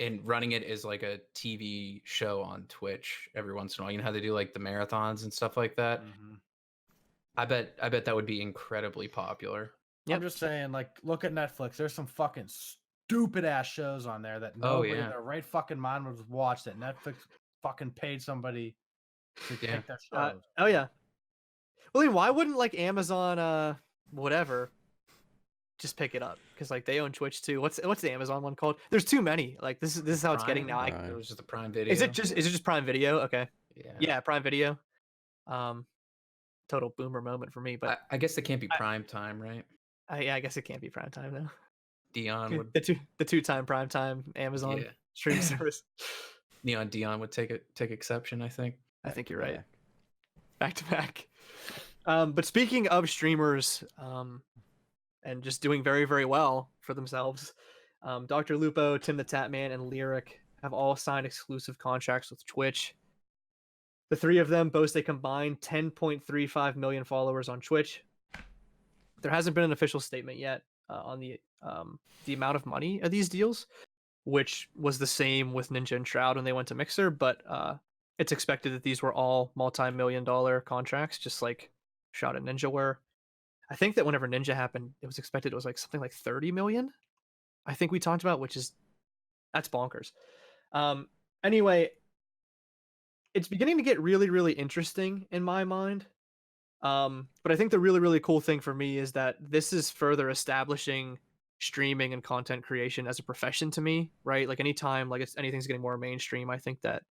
and running it as like a TV show on Twitch every once in a while. You know how they do like the marathons and stuff like that? I bet that would be incredibly popular. I'm just saying, like, look at Netflix. There's some fucking stupid ass shows on there that nobody in their right fucking mind would watch, that Netflix fucking paid somebody to take their shows. Oh yeah. Well, then why wouldn't like Amazon whatever just pick it up? Because like they own Twitch too. What's the Amazon one called? There's too many. Like this is how it's getting now. It was just the Prime Video. Is it just Prime Video? Okay. Yeah, Prime Video. Total boomer moment for me, but I guess it can't be prime time, right? Yeah, I guess it can't be prime time though. Dion would the two-time prime time Amazon streaming service. Dion would take exception, I think. I think you're right. Back to back. But speaking of streamers, and just doing very, very well for themselves, DrLupo, Timthetatman, and Lirik have all signed exclusive contracts with Twitch. The three of them boast a combined 10.35 million followers on Twitch. There hasn't been an official statement yet on the amount of money of these deals, which was the same with Ninja and Shroud when they went to Mixer, but it's expected that these were all multi-million-dollar contracts, just like Shroud and Ninja were. I think that whenever Ninja happened, it was expected it was like something like 30 million. I think we talked about, that's bonkers. Anyway, it's beginning to get really, really interesting in my mind. But I think the really, really cool thing for me is that this is further establishing streaming and content creation as a profession to me, right? Like anytime like anything's getting more mainstream, I think that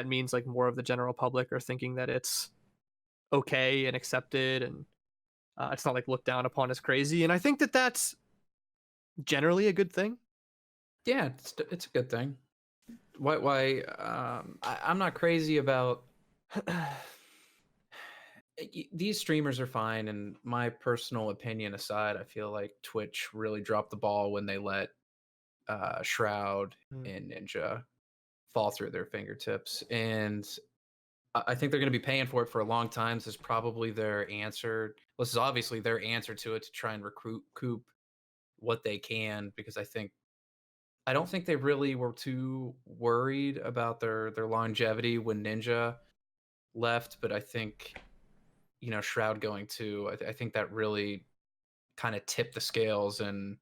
means like more of the general public are thinking that it's okay and accepted, and it's not like looked down upon as crazy. And I think that that's generally a good thing. Yeah, it's a good thing. Why? I'm not crazy about these streamers are fine. And my personal opinion aside, I feel like Twitch really dropped the ball when they let Shroud and Ninja fall through their fingertips. And I think they're going to be paying for it for a long time. This is probably their answer. This is obviously their answer to it, to try and recoup what they can, because I don't think they really were too worried about their longevity when Ninja left, but I think, you know, Shroud going too, I think that really kind of tipped the scales in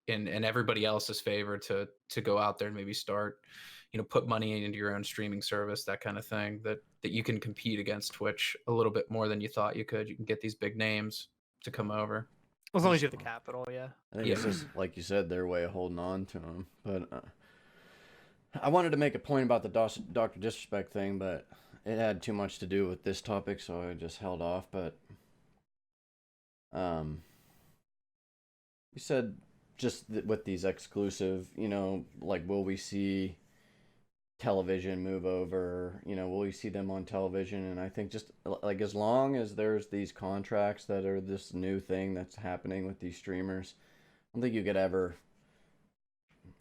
everybody else's favor to go out there and maybe start, you know, put money into your own streaming service, that kind of thing, that you can compete against Twitch a little bit more than you thought you could. You can get these big names to come over. As long as you have the capital, yeah. I think it's just, like you said, their way of holding on to them. But I wanted to make a point about the Dr. Disrespect thing, but it had too much to do with this topic, so I just held off. But you said just with these exclusive, you know, like, will we see television move over? You know, will we see them on television? And I think just like, as long as there's these contracts that are this new thing that's happening with these streamers, I don't think you could ever,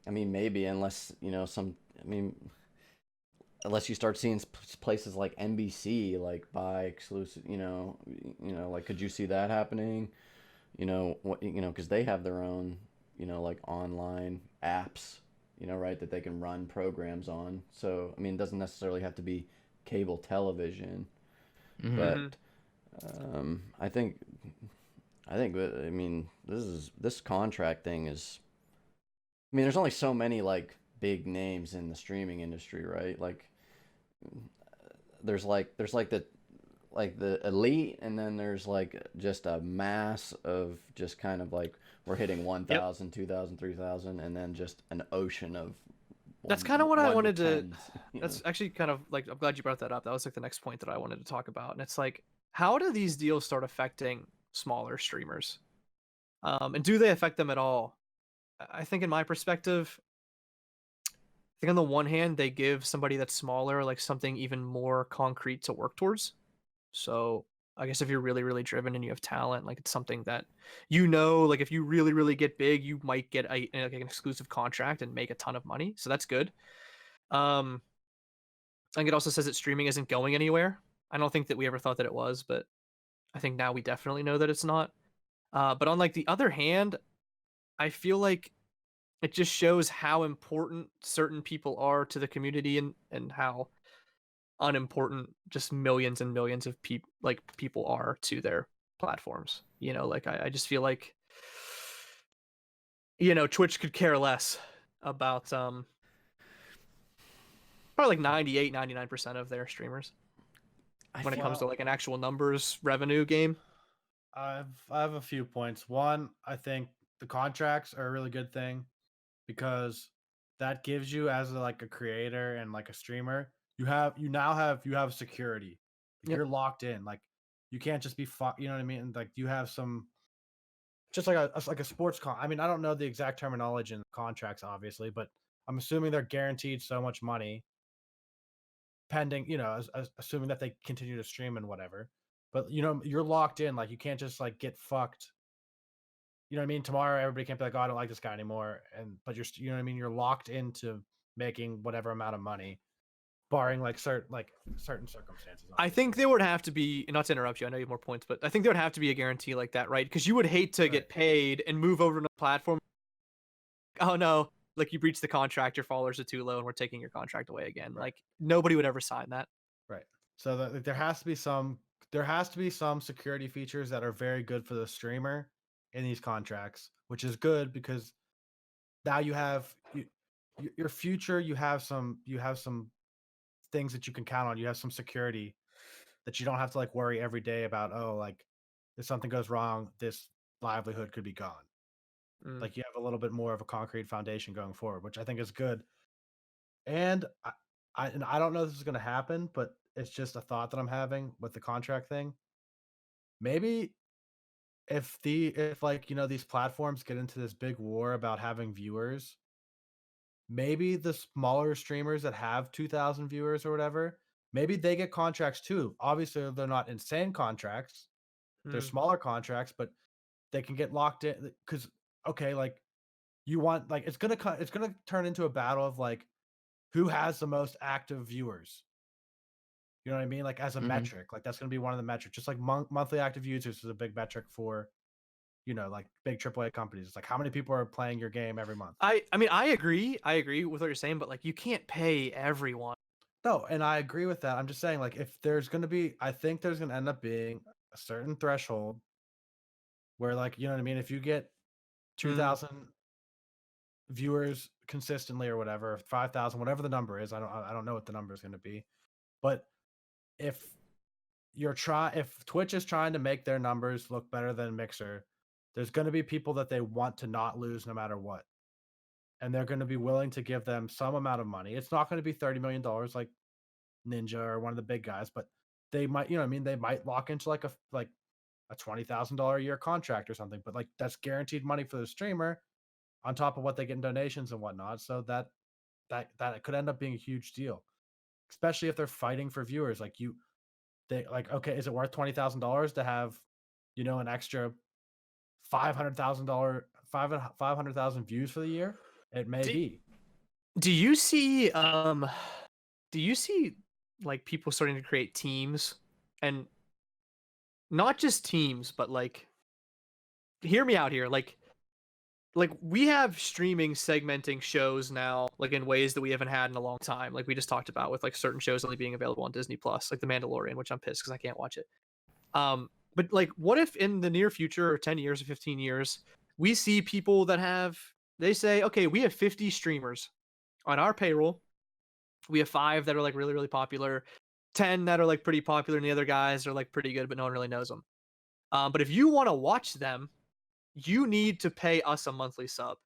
I mean, maybe, unless, you know, unless you start seeing places like NBC like buy exclusive, you know, like, could you see that happening? You know, what, you know, because they have their own, you know, like, online apps, you know, right, that they can run programs on. So, I mean, it doesn't necessarily have to be cable television, but I think, I mean, this contract thing is, I mean, there's only so many, like, big names in the streaming industry, right? Like, there's the elite, and then there's like just a mass of just kind of like, we're hitting 1,000, 2,000, 3,000, and then just an ocean of that's kind of what I wanted to tens, that's actually kind of like, I'm glad you brought that up. That was like the next point that I wanted to talk about. And it's like, how do these deals start affecting smaller streamers? And do they affect them at all? I think, in my perspective, I think on the one hand, they give somebody that's smaller like something even more concrete to work towards. So I guess if you're really, really driven and you have talent, like, it's something that, you know, like, if you really, really get big, you might get like an exclusive contract and make a ton of money. So that's good. I think it also says that streaming isn't going anywhere. I don't think that we ever thought that it was, but I think now we definitely know that it's not. But on like the other hand, I feel like it just shows how important certain people are to the community, and how unimportant just millions and millions of people are to their platforms. You know, like, I just feel like, you know, Twitch could care less about probably like 98-99% of their streamers when it comes to like an actual numbers revenue game. I have a few points. One, I think the contracts are a really good thing, because that gives you, as like a creator and like a streamer, you have security. Like, Yep. you're locked in. Like, you can't just be you know what I mean? And like, you have some, just like a sports I mean, I don't know the exact terminology in the contracts, obviously, but I'm assuming they're guaranteed so much money, pending, you know, assuming that they continue to stream and whatever. But, you know, you're locked in. Like, you can't just like get fucked. You know what I mean? Tomorrow, everybody can't be like, "Oh, I don't like this guy anymore." But you know what I mean? You're locked into making whatever amount of money, barring like certain circumstances. I think there would have to be, not to interrupt you, I know you have more points, but I think there would have to be a guarantee like that, right? Because you would hate to get paid and move over to a platform. Oh no, like, you breached the contract, your followers are too low, and we're taking your contract away again. Right. Like, nobody would ever sign that. Right. So there has to be some security features that are very good for the streamer in these contracts, which is good, because now you have your future. You have some things that you can count on. You have some security that you don't have to like worry every day about. Oh, like, if something goes wrong, this livelihood could be gone. Like, you have a little bit more of a concrete foundation going forward, which I think is good. And I don't know if this is going to happen, but it's just a thought that I'm having with the contract thing. Maybe if like, you know, these platforms get into this big war about having viewers, maybe the smaller streamers that have 2,000 viewers or whatever, maybe they get contracts too. Obviously, they're not insane contracts. They're smaller contracts, but they can get locked in because okay, like you want like it's gonna turn into a battle of like who has the most active viewers. You know what I mean? Like as a metric, like that's gonna be one of the metrics. Just like monthly active users is a big metric for, you know, like big AAA companies. It's like how many people are playing your game every month. I mean, I agree with what you're saying, but like you can't pay everyone. No, and I agree with that. I'm just saying, like, if there's gonna be, I think there's gonna end up being a certain threshold where, like, you know what I mean? If you get 2,000 viewers consistently or whatever, 5,000, whatever the number is, I don't know what the number is gonna be, but if if Twitch is trying to make their numbers look better than Mixer, there's gonna be people that they want to not lose no matter what, and they're gonna be willing to give them some amount of money. It's not gonna be $30 million like Ninja or one of the big guys, but they might, you know what I mean? They might lock into like a $20,000 a year contract or something, but like that's guaranteed money for the streamer on top of what they get in donations and whatnot. So that could end up being a huge deal, especially if they're fighting for viewers. Like they like, okay, is it worth $20,000 to have, you know, an extra $500,000 views for the year? It may be. Do you see like people starting to create teams, and not just teams, but like, hear me out here, like we have streaming segmenting shows now, like in ways that we haven't had in a long time, like we just talked about with like certain shows only being available on Disney Plus, like The Mandalorian, which I'm pissed because I can't watch it. But like, what if in the near future, or 10 years or 15 years, we see people that they say, okay, we have 50 streamers on our payroll. We have 5 that are like really, really popular, 10 that are like pretty popular, and the other guys are like pretty good, but no one really knows them. But if you want to watch them, you need to pay us a monthly sub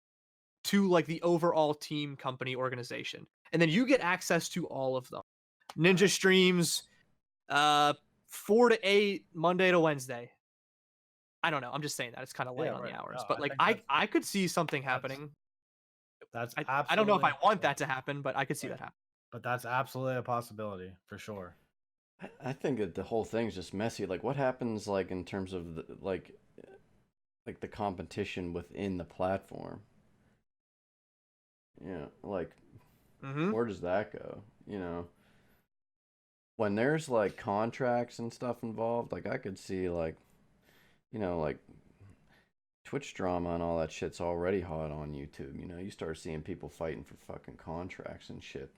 to like the overall team company organization, and then you get access to all of them. Ninja streams 4 to 8 Monday to Wednesday. I don't know, I'm just saying that it's kind of light on the hours, but like I could see something happening. That's I don't know if I want that to happen, but I could see that happen. But that's absolutely a possibility for sure. I think that the whole thing's just messy. Like, what happens, like, in terms of the, like the competition within the platform? You know, like, where does that go? You know, when there's like contracts and stuff involved, like I could see like, you know, like Twitch drama and all that shit's already hot on YouTube. You know, you start seeing people fighting for fucking contracts and shit.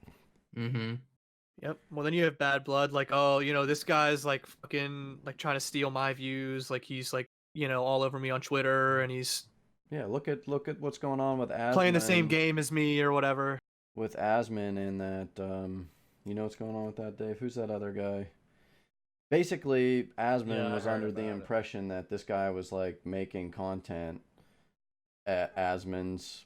Yep. Well, then you have bad blood, like, oh, you know, this guy's like fucking like trying to steal my views, like he's like, you know, all over me on Twitter, and he's look at what's going on with Asman, playing the same game as me or whatever. With Asman and that, you know what's going on with that, Dave? Who's that other guy? Basically, Asman was under the impression that this guy was like making content at Asman's,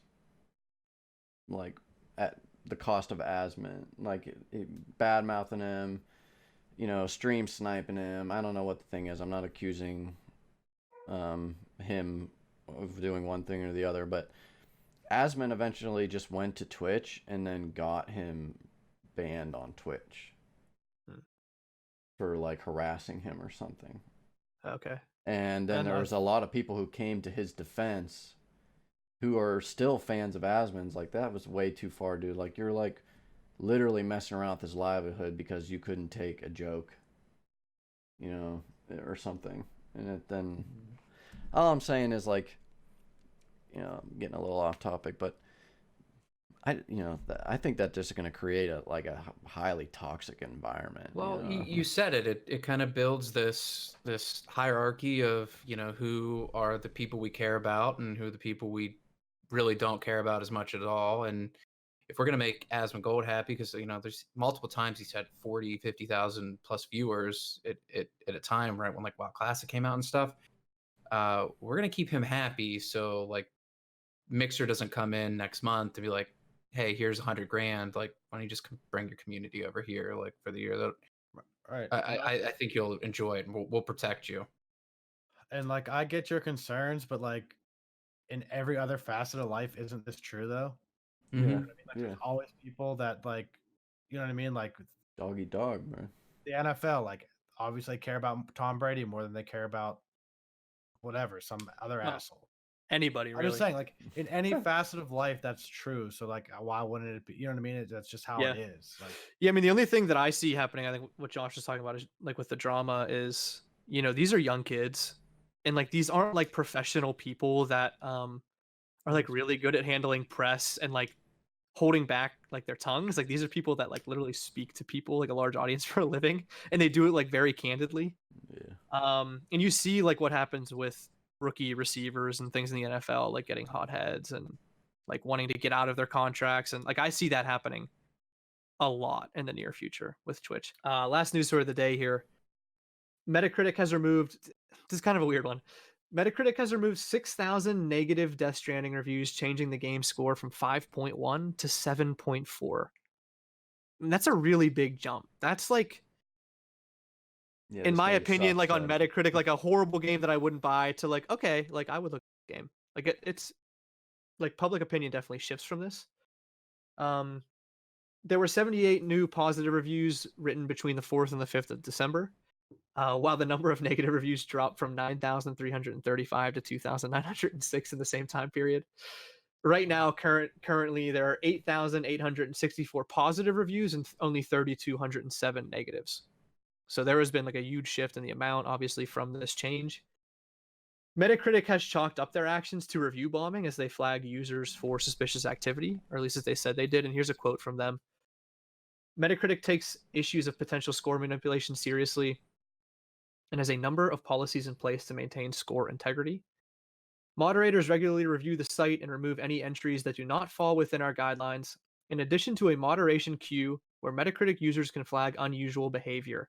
like at the cost of Asman, like bad mouthing him, you know, stream sniping him. I don't know what the thing is. I'm not accusing him of doing one thing or the other, but Asman eventually just went to Twitch and then got him banned on Twitch for like harassing him or something. Okay. And then there was a lot of people who came to his defense who are still fans of Asman's. Like, that was way too far, dude. Like, you're like literally messing around with his livelihood because you couldn't take a joke, you know, or something. And then all I'm saying is, like, you know, I'm getting a little off topic, but I think that this is going to create a highly toxic environment. Well, you know? you said it. It kind of builds this hierarchy of, you know, who are the people we care about and who are the people we really don't care about as much at all. And if we're going to make Asmon Gold happy, because, you know, there's multiple times he's had 40, 50,000 plus viewers at a time, right, when like WoW Classic came out and stuff, we're going to keep him happy. So like Mixer doesn't come in next month to be like, hey, here's $100,000. Like, why don't you just bring your community over here, like, for the year? Right. I think you'll enjoy it, and we'll protect you. And like, I get your concerns, but like, in every other facet of life, isn't this true though? Yeah. You know what I mean? Like, Yeah. there's always people that like, you know what I mean? Like Dog eat dog, man. the NFL, like obviously care about Tom Brady more than they care about whatever, some other No, asshole. Anybody I'm really? just saying, like in any facet of life, that's true. So like, why wouldn't it be? You know what I mean? That's just how Yeah. it is. Like, Yeah, I mean, the only thing that I see happening, I think what Josh was talking about is like with the drama is, these are young kids, and like these aren't like professional people that are like really good at handling press and like holding back like their tongues. Like these are people that like literally speak to people, like a large audience, for a living, and they do it like very candidly. Yeah. And you see like what happens with rookie receivers and things in the NFL, like getting hotheads and like wanting to get out of their contracts, and like I see that happening a lot in the near future with Twitch. Last news story of the day here. Metacritic has removed, this is kind of a weird one. Metacritic has removed 6,000 negative Death Stranding reviews, changing the game score from 5.1 to 7.4. And that's a really big jump. That's like, Yeah, in this my game opinion, sucks, like on Ed. Metacritic, like a horrible game that I wouldn't buy to like, okay, like I would look at the game. Like it's like public opinion definitely shifts from this. There were 78 new positive reviews written between the 4th and the 5th of December, while the number of negative reviews dropped from 9,335 to 2,906 in the same time period. Right now, currently, there are 8,864 positive reviews and only 3,207 negatives. So there has been like a huge shift in the amount, obviously, from this change. Metacritic has chalked up their actions to review bombing as they flag users for suspicious activity, or at least as they said they did. And here's a quote from them. Metacritic takes issues of potential score manipulation seriously and has a number of policies in place to maintain score integrity. Moderators regularly review the site and remove any entries that do not fall within our guidelines, in addition to a moderation queue where Metacritic users can flag unusual behavior.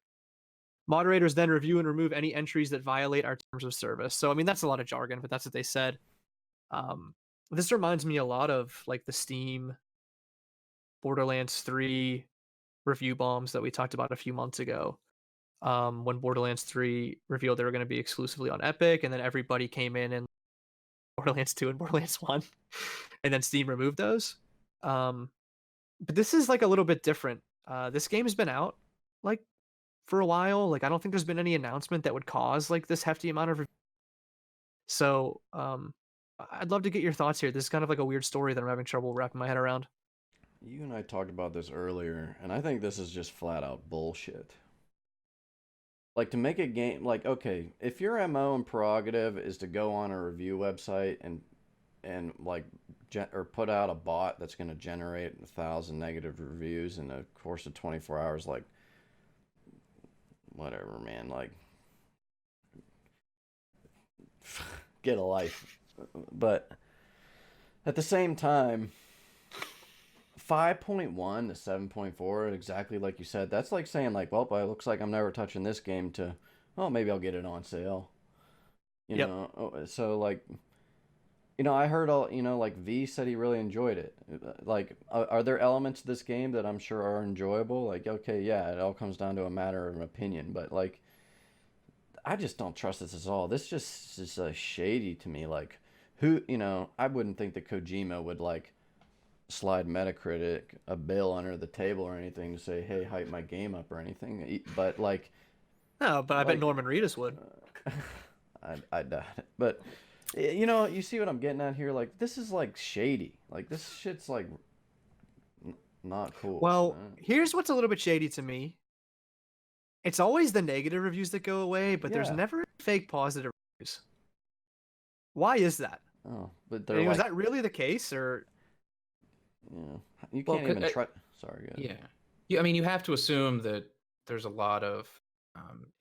Moderators then review and remove any entries that violate our terms of service. So, I mean, that's a lot of jargon, but that's what they said. This reminds me a lot of like the Steam Borderlands 3 review bombs that we talked about a few months ago. When Borderlands 3 revealed they were going to be exclusively on Epic, and then everybody came in and Borderlands 2 and Borderlands 1, and then Steam removed those. But this is like a little bit different. This game has been out like for a while. Like I don't think there's been any announcement that would cause like this hefty amount of. So I'd love to get your thoughts here. This is kind of like a weird story that I'm having trouble wrapping my head around. You and I talked about this earlier, and I think this is just flat out bullshit. Like, to make a game, like, okay, if your MO and prerogative is to go on a review website and like or put out a bot that's going to generate 1,000 negative reviews in the course of 24 hours, like, whatever, man, like, get a life. But at the same time, 5.1 to 7.4, exactly like you said, that's like saying like, well, it looks like I'm never touching this game, to, oh, maybe I'll get it on sale. You know, so like, I heard all, like V said he really enjoyed it. Like, are there elements of this game that I'm sure are enjoyable? Like, okay, yeah, it all comes down to a matter of opinion, but like, I just don't trust this at all. This just is shady to me. Like, who, I wouldn't think that Kojima would like slide Metacritic a bill under the table or anything to say, hey, hype my game up or anything. But like, no, but I bet Norman Reedus would. I doubt it. But you see what I'm getting at here? Like, this is like shady. Like, this shit's like not cool. Well, here's what's a little bit shady to me. It's always the negative reviews that go away, but there's never fake positive reviews. Why is that? Oh, but I mean, was that really the case, or? Yeah, you can't even try. Sorry, go ahead. Yeah. I mean, you have to assume that there's a lot of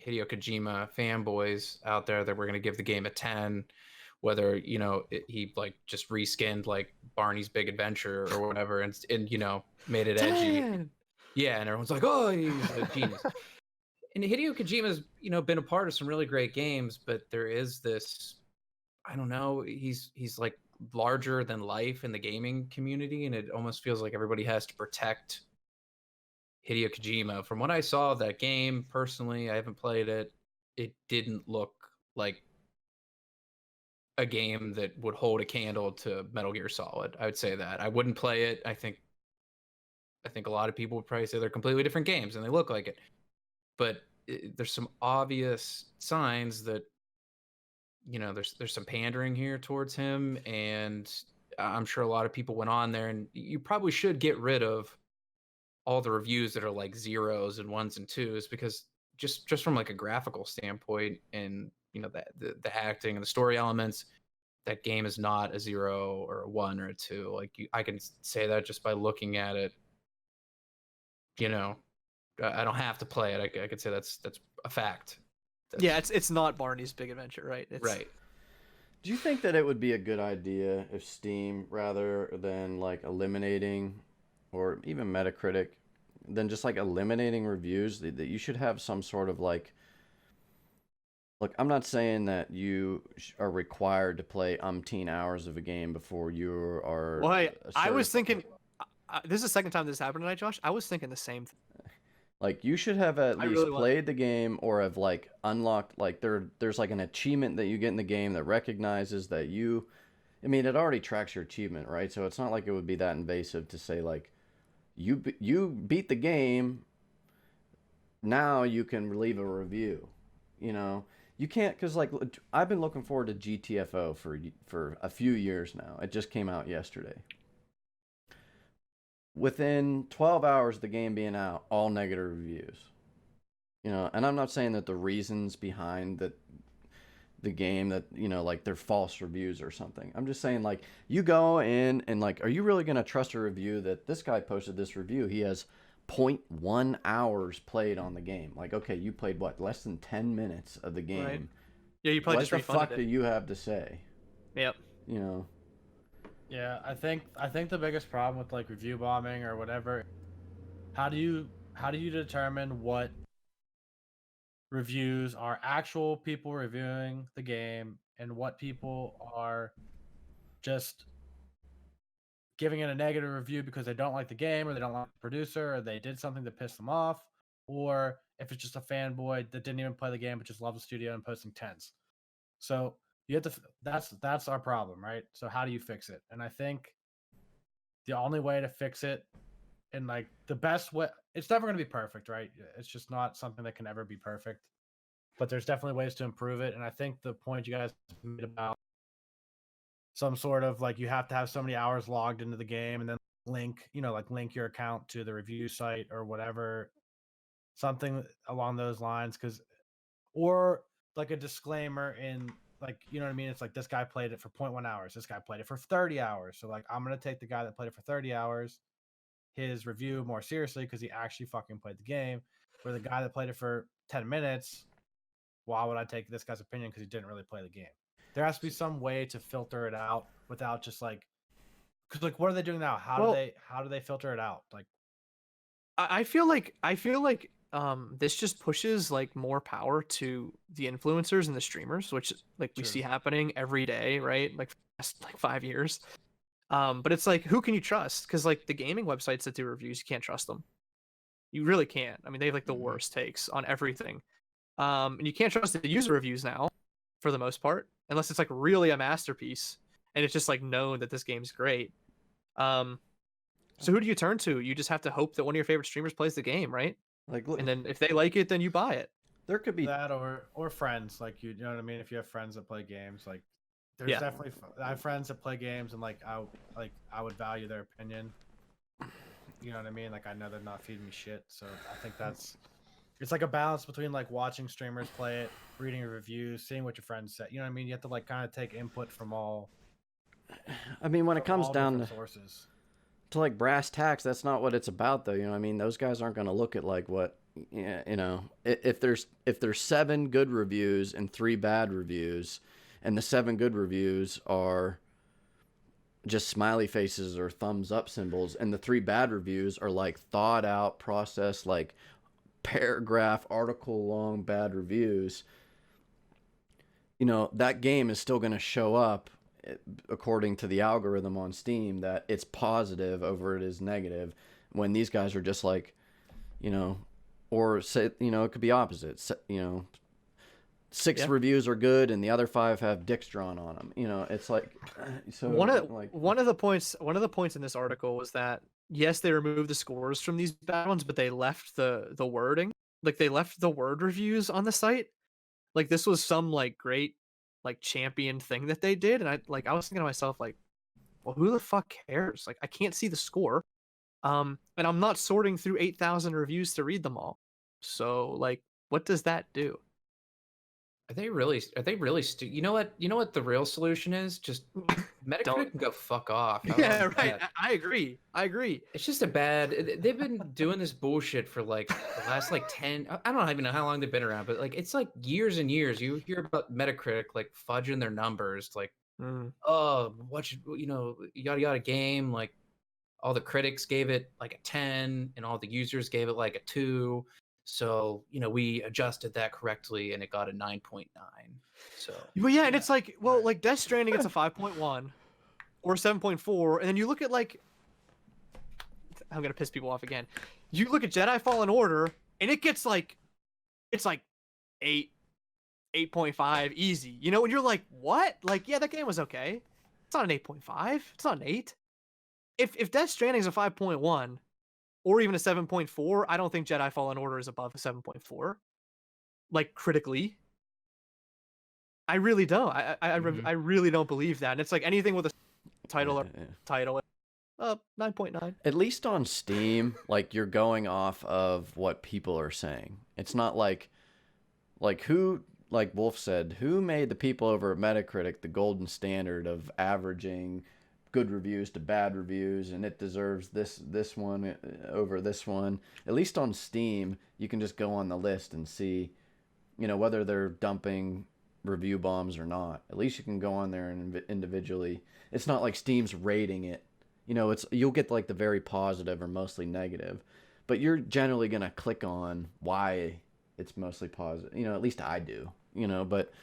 Hideo Kojima fanboys out there that were going to give the game a 10, whether he like just reskinned like Barney's Big Adventure or whatever, and made it edgy. 10! Yeah, and everyone's like, oh, he's a genius. And Hideo Kojima's been a part of some really great games, but there is this, I don't know, he's like larger than life in the gaming community, and it almost feels like everybody has to protect Hideo Kojima. From what I saw of that game, personally, I haven't played it. It didn't look like a game that would hold a candle to Metal Gear Solid. I would say that. I wouldn't play it. I think a lot of people would probably say they're completely different games and they look like it. But there's some obvious signs that, you know, there's some pandering here towards him, and I'm sure a lot of people went on there, and you probably should get rid of all the reviews that are like zeros and ones and twos, because just from like a graphical standpoint and, you know, the acting and the story elements, that game is not a 0 or a 1 or a 2. Like I can say that just by looking at it. You know, I don't have to play it. I could say that's a fact. Yeah, it's not Barney's Big Adventure, right? Right. Do you think that it would be a good idea if Steam, rather than like eliminating, or even Metacritic, than just like eliminating reviews, that you should have some sort of like, look, I'm not saying that you are required to play umpteen hours of a game before you are. Well, hey, I was thinking, this is the second time this happened tonight, Josh. I was thinking the same thing. Like, you should have at least really played the game, or have like unlocked, like there's like an achievement that you get in the game that recognizes that you, I mean, it already tracks your achievement, right? So it's not like it would be that invasive to say like, you beat the game, now you can leave a review. You know, you can't, because like I've been looking forward to GTFO for a few years now. It just came out yesterday. Within 12 hours of the game being out, all negative reviews. You know, and I'm not saying that the reasons behind the game, that, you know, like they're false reviews or something. I'm just saying, like, you go in and like, are you really going to trust a review that this guy posted this review? He has 0.1 hours played on the game. Like, okay, you played what, less than 10 minutes of the game. Right. Yeah, you probably what just the refunded fuck it. do you have to say? Yep. You know. Yeah, I think the biggest problem with like review bombing or whatever, how do you determine what reviews are actual people reviewing the game and what people are just giving it a negative review because they don't like the game, or they don't like the producer, or they did something to piss them off, or if it's just a fanboy that didn't even play the game but just loves the studio and posting tens. So you have to. That's our problem, right? So how do you fix it? And I think the only way to fix it, and like the best way, it's never going to be perfect, right? It's just not something that can ever be perfect. But there's definitely ways to improve it. And I think the point you guys made about some sort of like, you have to have so many hours logged into the game and then link your account to the review site or whatever, something along those lines, or like a disclaimer in, like, you know what I mean? It's like, this guy played it for 0.1 hours. This guy played it for 30 hours. So like, I'm going to take the guy that played it for 30 hours, his review, more seriously, because he actually fucking played the game. For the guy that played it for 10 minutes, why would I take this guy's opinion because he didn't really play the game? There has to be some way to filter it out without just like, because like, what are they doing now? How do they filter it out? Like, I feel like this just pushes like more power to the influencers and the streamers, which like we see happening every day, right? Like past like 5 years. But it's like, who can you trust? Because like the gaming websites that do reviews, you can't trust them. You really can't. I mean, they have like the worst takes on everything. And you can't trust the user reviews now, for the most part, unless it's like really a masterpiece and it's just like known that this game's great. So who do you turn to? You just have to hope that one of your favorite streamers plays the game, right? Like, look, And then if they like it, then you buy it. there could be that, or friends, like, you know what I mean? If you have friends that play games, like, there's definitely, I have friends that play games, and like I would value their opinion. You know what I mean? Like, I know they're not feeding me shit, so I think it's like a balance between like watching streamers play it, reading reviews, seeing what your friends say. You know what I mean? You have to like kind of take input from all. I mean, when it comes down to sources, like brass tacks, that's not what it's about, though. You know what I mean? Those guys aren't going to look at like what, you know, if there's 7 good reviews and 3 bad reviews, and the 7 good reviews are just smiley faces or thumbs up symbols, and the 3 bad reviews are like thought out, processed, like paragraph, article long bad reviews, you know, that game is still going to show up according to the algorithm on Steam that it's positive over it is negative, when these guys are just like, you know, or say, you know, it could be opposite. You know, 6 reviews are good and the other 5 have dicks drawn on them. You know, it's like, so one of the points in this article was that yes, they removed the scores from these bad ones, but they left the wording. Like they left the word reviews on the site. Like this was some like great like champion thing that they did, and I was thinking to myself like, well, who the fuck cares? Like I can't see the score, and I'm not sorting through 8,000 reviews to read them all. So like, what does that do? Are they really you know what the real solution is? Just Metacritic can go fuck off. Yeah, right. I agree. It's just a bad. They've been doing this bullshit for like the last like 10. I don't even know how long they've been around, but like it's like years and years. You hear about Metacritic like fudging their numbers, like oh, what should you know, yada yada game. Like all the critics gave it like a 10, and all the users gave it like a 2. So, you know, we adjusted that correctly and it got a 9.9. So, but yeah, and it's like, well, like Death Stranding, it's a 5.1 or 7.4. And then you look at like, I'm going to piss people off again. You look at Jedi Fallen Order and it gets like, it's like 8, 8.5 easy, you know, and you're like, what? Like, yeah, that game was okay. It's not an 8.5. It's not an 8. If Death Stranding is a 5.1, or even a 7.4, I don't think Jedi Fallen Order is above a 7.4. Like critically, I really don't. I really don't believe that. And it's like anything with a title, 9.9. At least on Steam, like you're going off of what people are saying. It's not like who, like Wolf said, who made the people over at Metacritic the golden standard of averaging good reviews to bad reviews, and it deserves this one over this one. At least on Steam, you can just go on the list and see, you know, whether they're dumping review bombs or not. At least you can go on there and individually. It's not like Steam's rating it. You know, you'll get like the very positive or mostly negative, but you're generally gonna click on why it's mostly positive. You know, at least I do. You know, but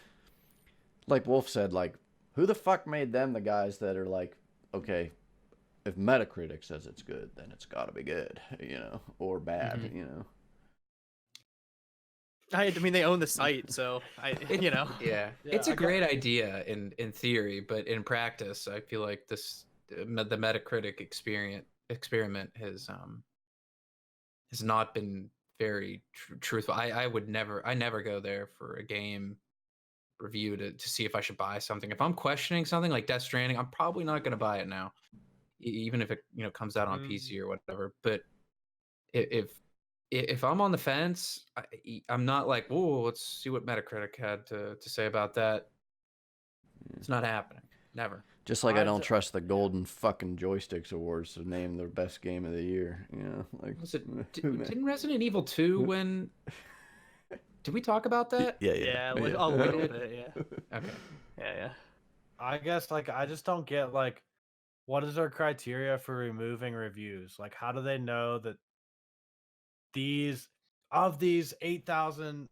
like Wolf said, like who the fuck made them the guys that are like, okay, if Metacritic says it's good, then it's got to be good, you know, or bad, you know. I mean, they own the site, so you know. Yeah, it's a great idea in theory, but in practice, I feel like the Metacritic experiment has not been very truthful. I never go there for a game review to see if I should buy something. If I'm questioning something like Death Stranding, I'm probably not going to buy it now, even if it, you know, comes out on PC or whatever. But if I'm on the fence, I'm not like, whoa, let's see what Metacritic had to say about that. It's not happening. Never. Just like I don't trust the Golden fucking Joysticks Awards to name their best game of the year. You know, like didn't Resident Evil 2 win? Did we talk about that? Yeah, a little bit, yeah. Okay. Yeah. I guess like I just don't get like what is their criteria for removing reviews? Like how do they know that these 8,000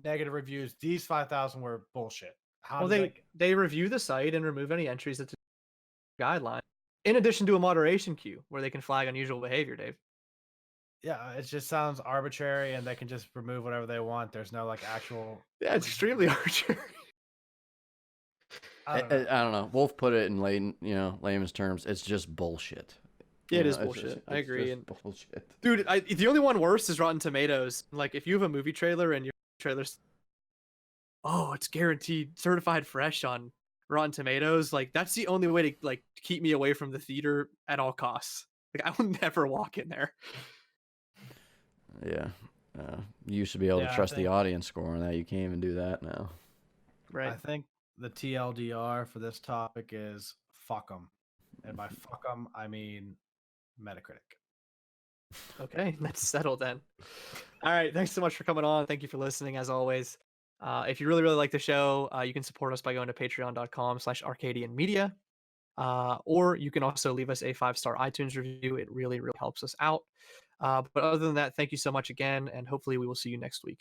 negative reviews, these 5,000 were bullshit? They review the site and remove any entries that's a guideline, in addition to a moderation queue where they can flag unusual behavior, Dave. Yeah, it just sounds arbitrary, and they can just remove whatever they want. There's no like actual. Yeah, it's extremely arbitrary. I don't know. Wolf put it in layman's terms. It's just bullshit. Yeah, it is bullshit. I agree. Bullshit. Dude, the only one worse is Rotten Tomatoes. Like, if you have a movie trailer and your trailer's, oh, it's guaranteed certified fresh on Rotten Tomatoes, like that's the only way to like keep me away from the theater at all costs. Like, I will never walk in there. Yeah. You used to be able to trust the audience score on that. You can't even do that now. Right. I think the TLDR for this topic is fuck them. And by fuck them, I mean Metacritic. Okay, that's settled then. All right, thanks so much for coming on. Thank you for listening, as always. If you really, really like the show, you can support us by going to patreon.com/arcadianmedia. Or you can also leave us a 5-star iTunes review. It really, really helps us out. But other than that, thank you so much again, and hopefully we will see you next week.